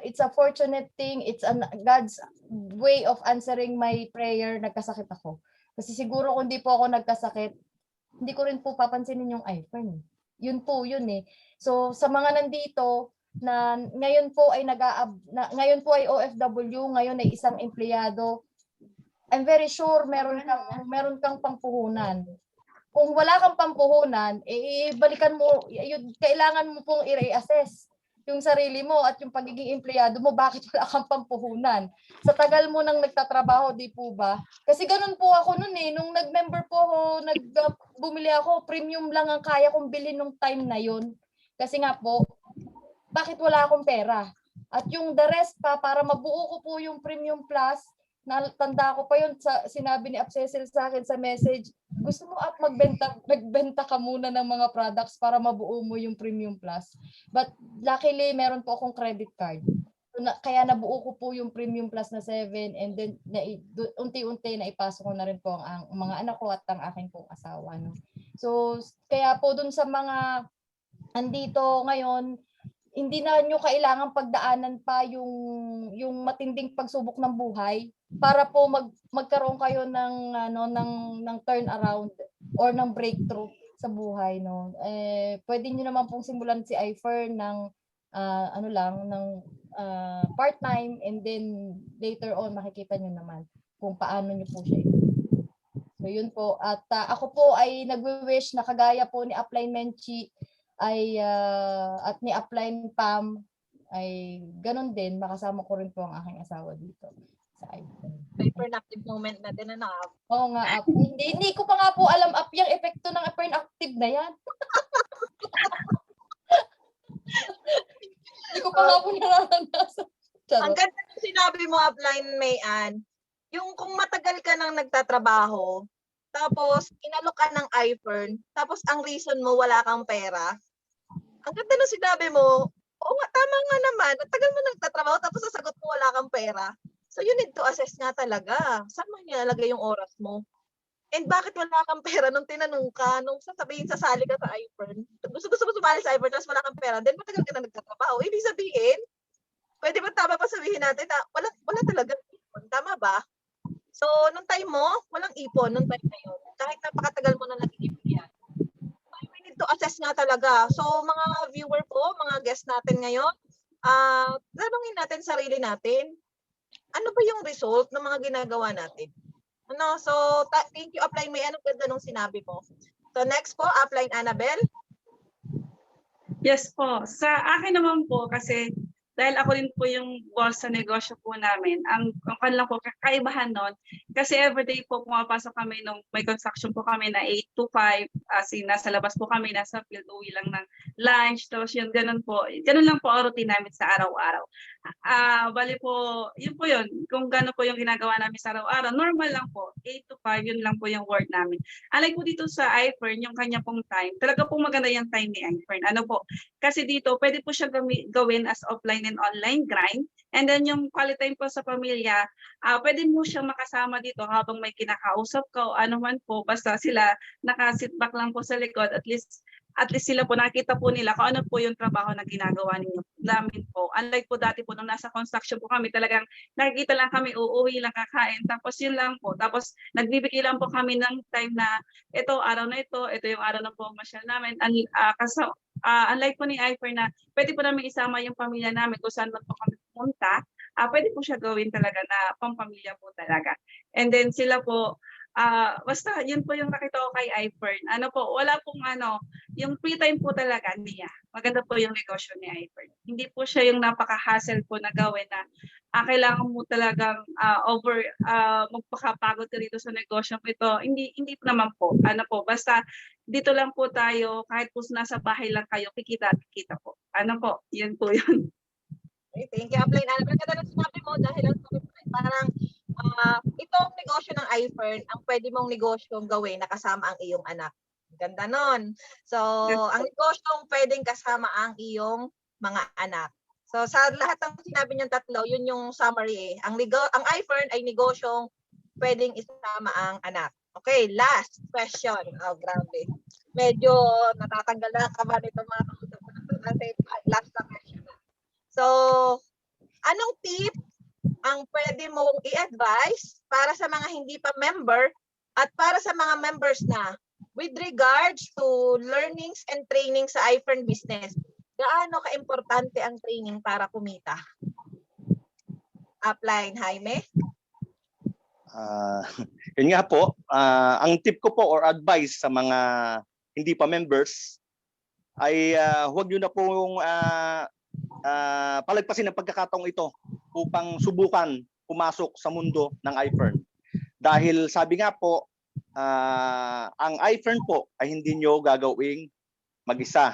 it's a fortunate thing. It's God's way of answering my prayer. Nagkasakit ako. Kasi siguro kung di po ako nagkasakit, hindi ko rin po papansinin yung iPhone. Yun po yun eh. So sa mga nandito na ngayon po ay OFW, ngayon ay isang empleyado, I'm very sure meron kang pampuhunan. Kung wala kang pampuhunan, balikan mo, kailangan mo pong i-reassess yung sarili mo at yung pagiging empleyado mo, bakit wala kang pampuhunan? Sa tagal mo nang nagtatrabaho, di po ba? Kasi ganun po ako noon eh. Nung nag-member po ako, bumili ako, premium lang ang kaya kong bilhin nung time na yun. Kasi nga po, bakit wala akong pera? At yung the rest pa, para mabuo ko po yung Premium Plus, natanda ko pa yun sa sinabi ni Cecil sa akin sa message, gusto mo magbenta ka muna ng mga products para mabuo mo yung Premium Plus. But luckily, meron po akong credit card. So, kaya nabuo ko po yung Premium Plus na 7 and then unti-unti na ipasok ko na rin po ang mga anak ko at ang aking pong asawa. No? So, kaya po dun sa mga andito ngayon, hindi na nyo kailangan pagdaanan pa yung matinding pagsubok ng buhay para po magkaroon kayo ng turnaround or ng breakthrough sa buhay, no. Pwede niyo naman pong simulan si iFern ng part-time, and then later on makikita niyo naman kung paano niyo po siya. So yun po, at ako po ay nagwi-wish na kagaya po ni Upline Menchi ay at ni Upline Pam ay ganun din, makasama ko rin po ang aking asawa dito sa iPhone. Hyper active moment natin na. Oo nga, hindi ko pa nga po alam yung epekto ng hyper active na yan. Hindi ko pa nga po nararanasan. Ang ganda ng sinabi mo, Upline Mayan, yung kung matagal ka nang nagtatrabaho, tapos inalok ka ng iPhone, tapos ang reason mo wala kang pera. Ang ganda ng sinabi mo, oo nga, tama nga naman, ang tagal mo nagtatrabaho, tapos sasagot mo wala kang pera. So you need to assess nga talaga, saan mo nilalagay yung oras mo? And bakit wala kang pera nung tinanong ka, nung sasabihin sasali ka sa iPhone? Gusto mo sumali sa iPhone, tapos wala kang pera, then matagal ka na nagtatrabaho. Ibig sabihin, pwede ba tama pa sabihin natin na wala talaga ipon, tama ba? So, nung time mo, walang ipon nung time na yun. Kahit napakatagal mo na nag-ipon yan. We need to assess nga talaga. So, mga viewer po, mga guest natin ngayon, tanungin natin sarili natin, ano ba yung result ng mga ginagawa natin? So, thank you, Upline May. Anong ganda nung sinabi mo? So, next po, Upline Annabel. Yes po. Sa akin naman po, kasi dahil ako rin po yung boss sa negosyo po namin, ang kanilang po kakaibahan nun, kasi everyday po pumapasok kami nung may construction po kami na 8 to 5, as in nasa labas po kami, nasa field, uwi lang ng lunch, tapos yun, ganun lang po ang routine namin sa araw-araw. Bali po, yun po yun, kung gano'n po yung ginagawa namin sa araw-araw, normal lang po, 8 to 5, yun lang po yung work namin. Unlike po dito sa iFern, yung kanya pong time, talaga po maganda yung time ni iFern. Ano po, kasi dito, pwede po siya gawin as offline and online grind. And then yung quality time po sa pamilya, pwede mo siyang makasama dito habang may kinakausap ka o ano man po, basta sila nakasit back lang po sa likod, at least sila po, nakita po nila kung ano po yung trabaho na ginagawa namin po. Unlike po dati po, nung nasa construction po kami, talagang nakikita lang kami, uuwi lang, kakain, tapos yun lang po. Tapos nagbibigay lang po kami ng time na ito, araw na ito yung araw na po masyal namin. Unlike po ni iFern na pwede po namin isama yung pamilya namin kung saan man po kami pumunta, pwede po siya gawin talaga na pampamilya po talaga. And then sila po, basta yun po yung nakita ko kay iFern. Ano po, wala pong yung free time po talaga niya. Maganda po yung negosyo ni iFern. Hindi po siya yung napaka-hassle po na gawin na kailangan mo talagang magpakapagod ka dito sa negosyo ito. Hindi po naman po. Ano po, basta dito lang po tayo, kahit po nasa bahay lang kayo, kikita po. Ano po, yun po yun. Okay, thank you, Upline Annabel. Ganda ng sinabi mo dahil parang itong negosyo ng iFern, ang pwede mong negosyong gawin na kasama ang iyong anak. Ganda nun. So, ang negosyong pwedeng kasama ang iyong mga anak. So, sa lahat ng sinabi niyong tatlo, yun yung summary eh. Ang iFern ay negosyong pwedeng isama ang anak. Okay, last question. Oh, grabe. Medyo natatanggal na ang kaba nito mga kausap ko. Last na question. So, anong tip ang pwede mong i-advise para sa mga hindi pa member at para sa mga members na with regards to learnings and training sa iFern business? Gaano ka-importante ang training para kumita? Upline, Jaime? Yun nga po, ang tip ko po or advice sa mga hindi pa members ay huwag nyo na pong palagpasin ang pagkakataong ito upang subukan pumasok sa mundo ng iFern. Dahil sabi nga po, ang iFern po ay hindi nyo gagawing mag-isa.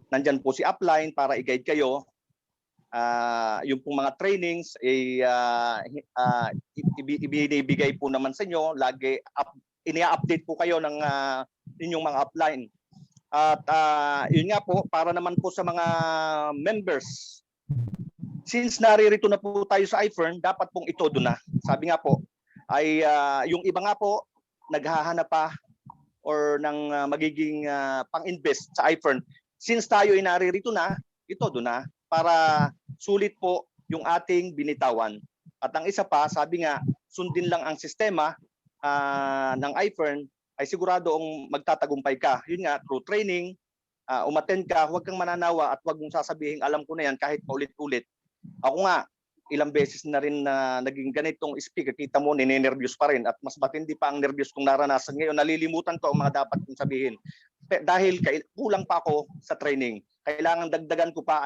Nandyan po si Upline para i-guide kayo. yung pong mga trainings ay ibinibigay po naman sa inyo. Lagi inia-update po kayo ng inyong mga upline. At yun nga po, para naman po sa mga members, since naririto na po tayo sa iFern, dapat pong itodo na. Sabi nga po, ay yung iba nga po, naghahanap pa or ng magiging pang-invest sa iFern. Since tayo ay naririto na, itodo na para sulit po yung ating binitawan. At ang isa pa, sabi nga, sundin lang ang sistema ng iFern, ay siguradong magtatagumpay ka. Yun nga, through training, umattend ka, huwag kang mananawa at huwag mong sasabihin, alam ko na yan kahit paulit-ulit. Ako nga, ilang beses na rin na naging ganitong speaker, kita mo, ninenervyos pa rin at mas matindi pa ang nervyos kong naranasan ngayon. Nalilimutan ko ang mga dapat kong sabihin. Dahil kulang pa ako sa training. Kailangan dagdagan ko pa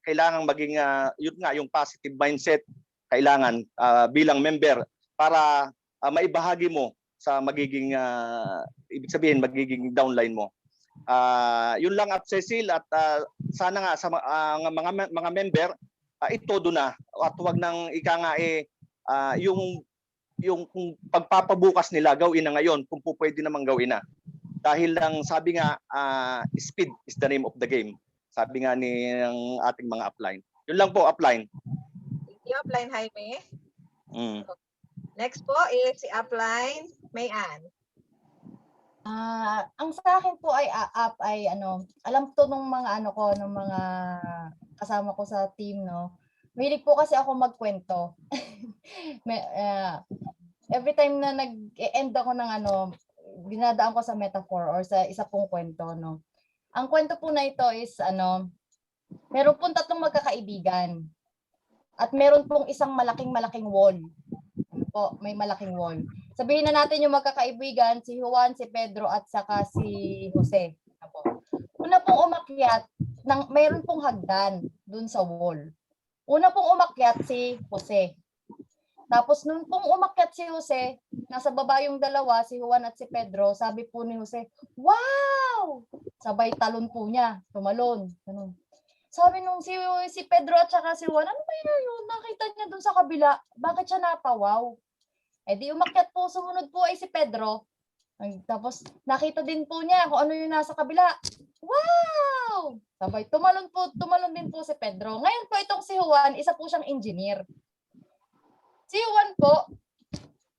kailangan maging, yun nga, yung positive mindset, kailangan bilang member para maibahagi mo sa magiging ibig sabihin magiging downline mo. Yun lang at Cecil at sana nga sa mga member itodo na at wag nang yung pagpapabukas nila gawin na ngayon kung pwede namang gawin na. Dahil lang sabi nga speed is the name of the game. Sabi nga ng ating mga upline. Yun lang po upline. Thank you, upline Jaime. Mm. Next po is si upline Mayan. Ang sa akin po ay alam to nung mga ng mga kasama ko sa team, no. Mahilig po kasi ako magkwento. Every time na nag-end ako ng dinadaan ko sa metaphor or sa isa pong kwento, no. Ang kwento po na ito is meron pong tatlong magkakaibigan. At meron pong isang malaking wall. May malaking wall. Sabihin na natin yung magkakaibigan, si Juan, si Pedro, at saka si Jose. Una pong umakyat, mayroon pong hagdan dun sa wall. Una pong umakyat si Jose. Tapos nung pong umakyat si Jose, nasa baba yung dalawa, si Juan at si Pedro, sabi po ni Jose, "Wow!" Sabay talon po niya, tumalon. Ganun. Sabi nung si Pedro at saka si Juan, ano ba yun? Nakita niya dun sa kabila. Bakit siya napawaw? Di umakyat po, sumunod po ay si Pedro. Tapos nakita din po niya kung ano yung nasa kabila. Wow! Sabay, tumalon din po si Pedro. Ngayon po itong si Juan, isa po siyang engineer. Si Juan po,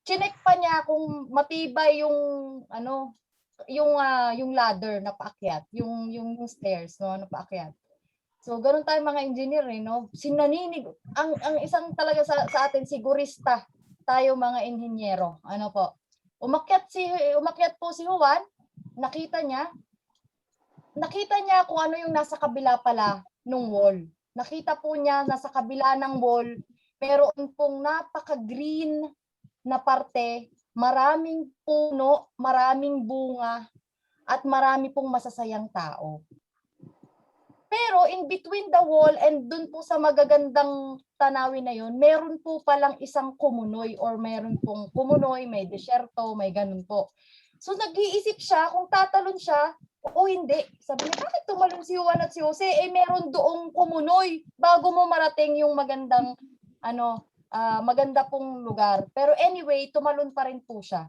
chinek pa niya kung matibay yung yung ladder na paakyat, yung stairs na paakyat. So, ganoon tayo mga engineer, no? Sinaninig. Ang isang talaga sa atin, sigurista tayo mga inhinyero. Ano po? Umakyat po si Juan, nakita niya kung ano yung nasa kabila pala nung wall. Nakita po niya nasa kabila ng wall, meron pong napaka-green na parte, maraming puno, maraming bunga, at marami pong masasayang tao. Pero in between the wall and dun po sa magagandang tanawin na yun, meron po palang isang kumunoy or meron pong kumunoy, may desyerto, may ganun po. So nag-iisip siya kung tatalon siya o hindi. Sabi niya, bakit tumalon si Juan at si Jose? Meron doong kumunoy bago mo marating yung magandang maganda pong lugar. Pero anyway, tumalon pa rin po siya.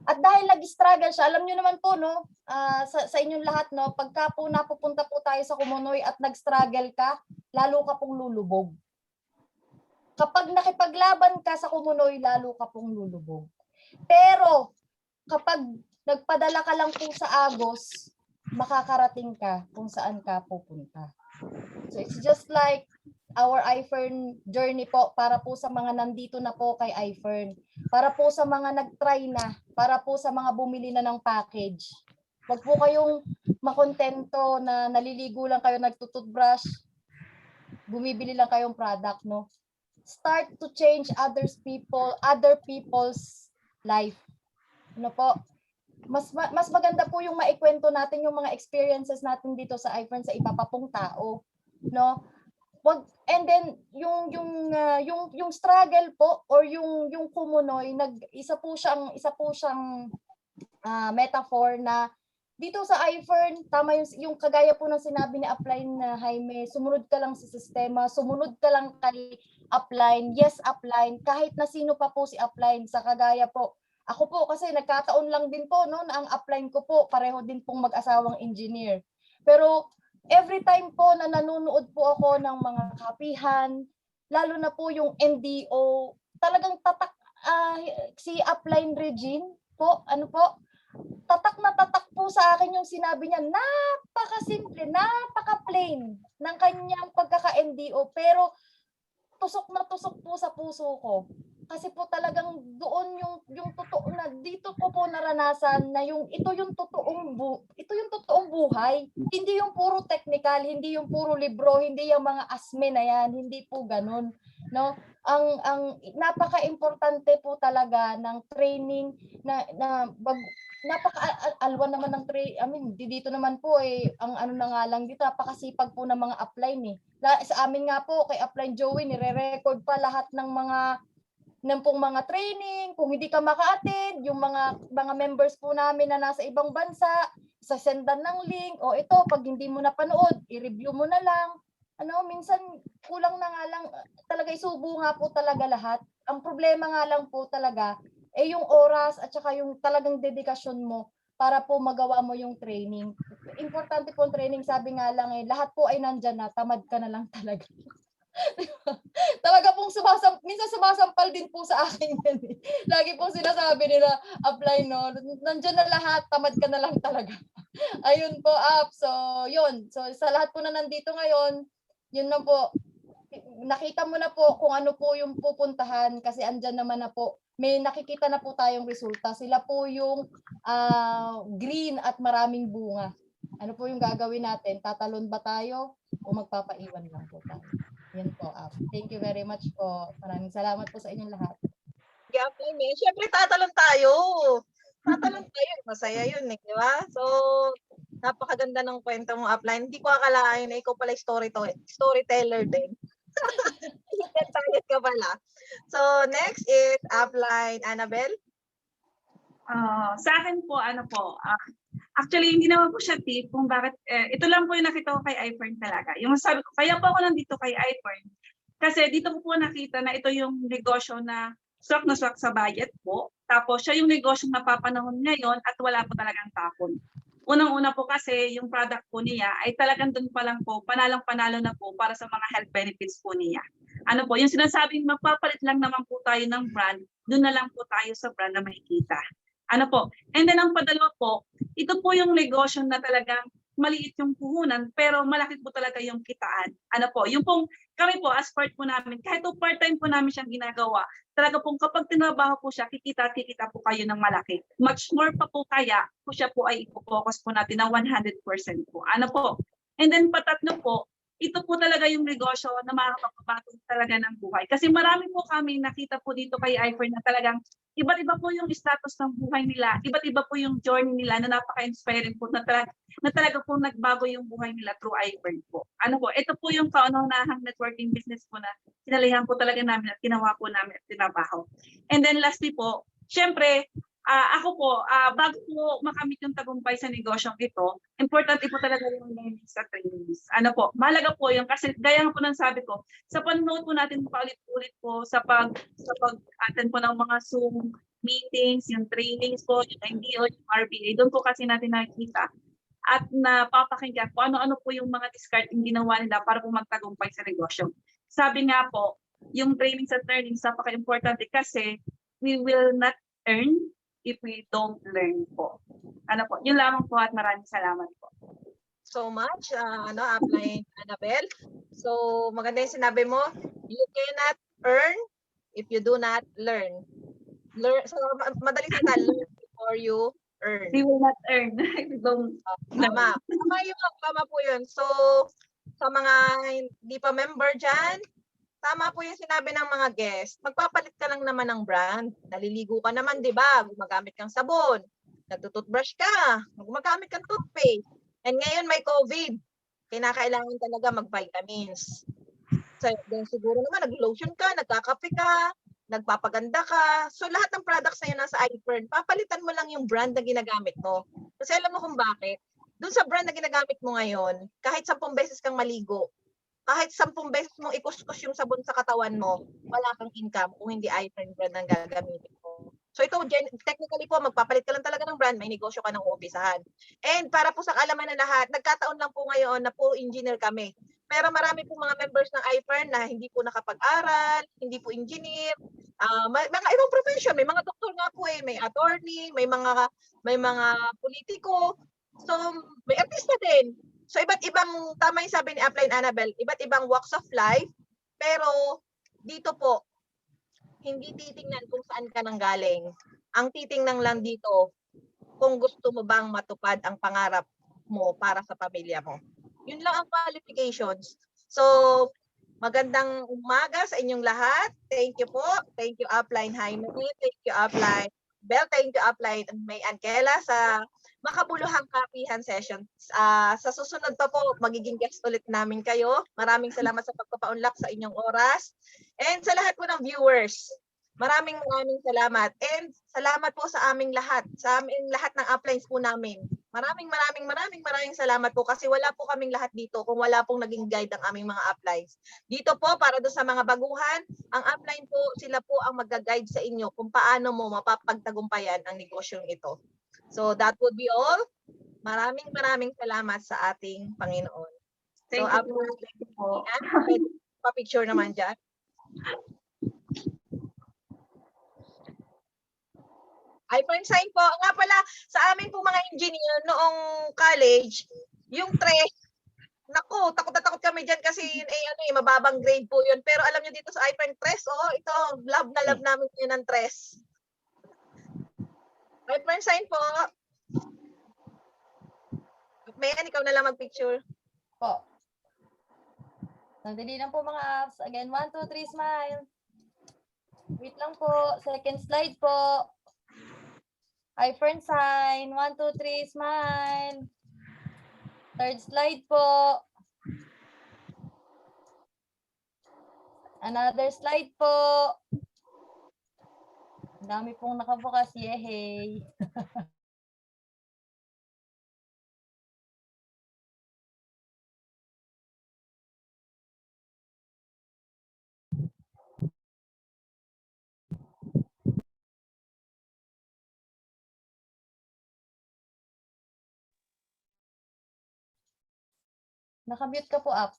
At dahil nag-struggle siya, alam niyo naman po, no, sa inyong lahat, no, pagka po napupunta po tayo sa kumunoy at nag-struggle ka, lalo ka pong lulubog. Kapag nakipaglaban ka sa kumunoy, lalo ka pong lulubog. Pero, kapag nagpadala ka lang po sa agos, makakarating ka kung saan ka pupunta. So, it's just like our iFern journey po para po sa mga nandito na po kay iFern. Para po sa mga nag-try na, para po sa mga bumili na ng package. Huwag po kayong makontento na naliligo lang kayo, nagtututbrush, bumibili lang kayong product, no? Start to change other people's life. Ano po? Mas maganda po yung maikwento natin yung mga experiences natin dito sa iFern sa iba pa pong tao, no? And then yung struggle po or yung kumunoy, isa po siyang metaphor na dito sa iFern, tama yung kagaya po ng sinabi ni Upline na Jaime, sumunod ka lang sa sistema, sumunod ka lang kay Upline, yes Upline, kahit na sino pa po si Upline, sa kagaya po. Ako po kasi nagkataon lang din po no, na ang Upline ko po, pareho din pong mag-asawang engineer. Pero every time po na nanonood po ako ng mga kapihan, lalo na po yung NDO, talagang tatak si Upline Regine po, ano po, tatak na tatak po sa akin yung sinabi niya, napaka-simple, napaka-plain ng kanyang pagkaka-NDO, pero tusok na tusok po sa puso ko. Kasi po talagang doon yung totoo na dito ko po naranasan na ito yung totoong buhay. Hindi yung puro technical, hindi yung puro libro, hindi yung mga asme na yan, hindi po ganun, no? Ang napaka-importante po talaga ng training napaka-alwan naman ng dito naman po ang ano na nga lang dito, napakasipag po ng mga upline sa amin nga po kay Upline Joey nire-record pa lahat ng mga training. Kung hindi ka maka-attend, yung mga members po namin na nasa ibang bansa, sasendan ng link, o ito, pag hindi mo napanood, i-review mo na lang. Minsan kulang na nga lang, talaga isubo nga po talaga lahat. Ang problema nga lang po talaga, yung oras at saka yung talagang dedikasyon mo para po magawa mo yung training. Importante po ang training, sabi nga lang lahat po ay nandyan na, tamad ka na lang talaga. Talaga pong minsan sumasampal din po sa akin yan Lagi pong sinasabi nila, apply no, nandyan na lahat, tamad ka na lang talaga. Ayun po, So, yun. So, sa lahat po na nandito ngayon, yun na po. Nakita mo na po kung ano po yung pupuntahan kasi andyan naman na po. May nakikita na po tayong resulta. Sila po yung green at maraming bunga. Ano po yung gagawin natin? Tatalon ba tayo o magpapaiwan lang po tayo? Yan po. Thank you very much po. Maraming salamat po sa inyong lahat. Apply me. Siyempre, tatalon tayo. Tatalon tayo. Masaya yun di ba? So, napakaganda ng kwento mo, Upline. Hindi ko akalain na ikaw pala storyteller din. Talent ka pala. So, next is Upline Annabel. Sa akin po, actually, hindi naman po siya tip kung bakit, ito lang po yung nakita ko kay iFern talaga. Yung sabi ko, kaya po ako nandito kay iFern. Kasi dito ko po nakita na ito yung negosyo na swak sa budget po. Tapos siya yung negosyo na papanahon ngayon at wala po talagang tapon. Unang-una po kasi yung product po niya ay talagang doon pa lang po, panalang-panalo na po para sa mga health benefits po niya. Ano po, yung sinasabing magpapalit lang naman po tayo ng brand, doon na lang po tayo sa brand na makikita. Ano po, and then ang padalawa po, ito po yung negosyo na talagang maliit yung puhunan pero malaki po talaga yung kitaan. Ano po, yung pong kami po as part po namin, kahit po part-time po namin siyang ginagawa, talaga pong kapag tinabaho po siya, kikita po kayo ng malaki. Much more pa po kaya po siya po ay ipo-focus po natin na 100% po. Ano po? And then patatlo po, ito po talaga yung negosyo na makakapagbabago talaga ng buhay. Kasi marami po kami nakita po dito kay iFern na talagang iba't iba po yung status ng buhay nila, iba't iba po yung journey nila na napaka-inspiring po na talaga po nagbago yung buhay nila through iFern po. Ano po, ito po yung kaunahang networking business po na sinalihan po talaga namin at ginawa po namin at tinabaho. And then lastly po, syempre, ako po, bago po makamit yung tagumpay sa negosyong ito, importante po talaga yung learning sa trainings. Ano po, mahalaga po yung kasi gaya po ng sabi ko, sa panonood po natin paulit-ulit po sa pag-attend po ng mga Zoom meetings, yung trainings po, yung NDO, yung RBA, doon po kasi natin nakikita at napapakinggan po ano-ano po yung mga discard yung ginawa nila para po magtagumpay sa negosyo. Sabi nga po, yung trainings at learnings napaka-importante kasi we will not earn if we don't learn po. Ano po, yun lamang po at maraming salamat po. So much, Upline Annabel. So, maganda yung sinabi mo, you cannot earn if you do not learn. So, madaling salita, learn before you earn. We will not earn if we don't Tama. Tama po yun. So, sa mga hindi pa member dyan, tama po yung sinabi ng mga guests. Magpapalit ka lang naman ng brand. Naliligo ka naman, di ba? Gumagamit kang sabon. Nagtututbrush ka. Gumagamit kang toothpaste. And ngayon may COVID. Kinakailangan talaga mag-vitamins. So, siguro naman, nag-lotion ka, nagkakape ka, nagpapaganda ka. So, lahat ng products na yun nasa iFern, papalitan mo lang yung brand na ginagamit mo. Kasi alam mo kung bakit? Doon sa brand na ginagamit mo ngayon, kahit 10 beses kang maligo, kahit 10 beses mong ikuskus yung sabon sa katawan mo, wala kang income kung hindi iPhone brand ang gagamitin mo. So ito, technically po, magpapalit ka lang talaga ng brand, may negosyo ka ng uumpisahan. And para po sa kaalaman ng lahat, nagkataon lang po ngayon na po engineer kami. Pero marami po mga members ng iFern na hindi po nakapag-aral, hindi po engineer, mga ibang profession, may mga doktor nga po may attorney, may mga politiko. So may artista din. So iba't ibang tama yung sabi ni Upline Annabel, iba't ibang walks of life, pero dito po hindi titingnan kung saan ka nanggaling. Ang titingnan lang dito kung gusto mo bang matupad ang pangarap mo para sa pamilya mo. Yun lang ang qualifications. So, magandang umaga sa inyong lahat. Thank you po. Thank you, Upline Jaime. Thank you, Upline Bel. Thank you, Upline May Angela sa makabuluhang kapihan session. Sa susunod pa po, magiging guest ulit namin kayo. Maraming salamat sa pagpapaunlak sa inyong oras. And sa lahat po ng viewers, maraming salamat. And salamat po sa aming lahat ng uplines po namin. Maraming salamat po kasi wala po kaming lahat dito kung wala pong naging guide ang aming mga uplines. Dito po, para doon sa mga baguhan, ang upline po, sila po ang mag-guide sa inyo kung paano mo mapapagtagumpayan ang negosyong ito. So that would be all. Maraming salamat sa ating Panginoon. Thank you po. Thank you po. Pa-picture naman dyan. iPhone sign po. Nga pala, sa amin po mga engineer noong college, yung tres, naku, takot na takot kami dyan kasi mababang grade po yun. Pero alam nyo dito sa iPhone tres, ito, love na love namin yun ng tres. iPhone sign po. Mayan, ikaw na lang mag-picture. Po. Sandali lang po mga apps. Again, 1, 2, 3, smile. Wait lang po. Second slide po. iPhone sign. 1, 2, 3, smile. Third slide po. Another slide po. Ang dami pong nakabukas. Yehey. Nakamute ka po, Up.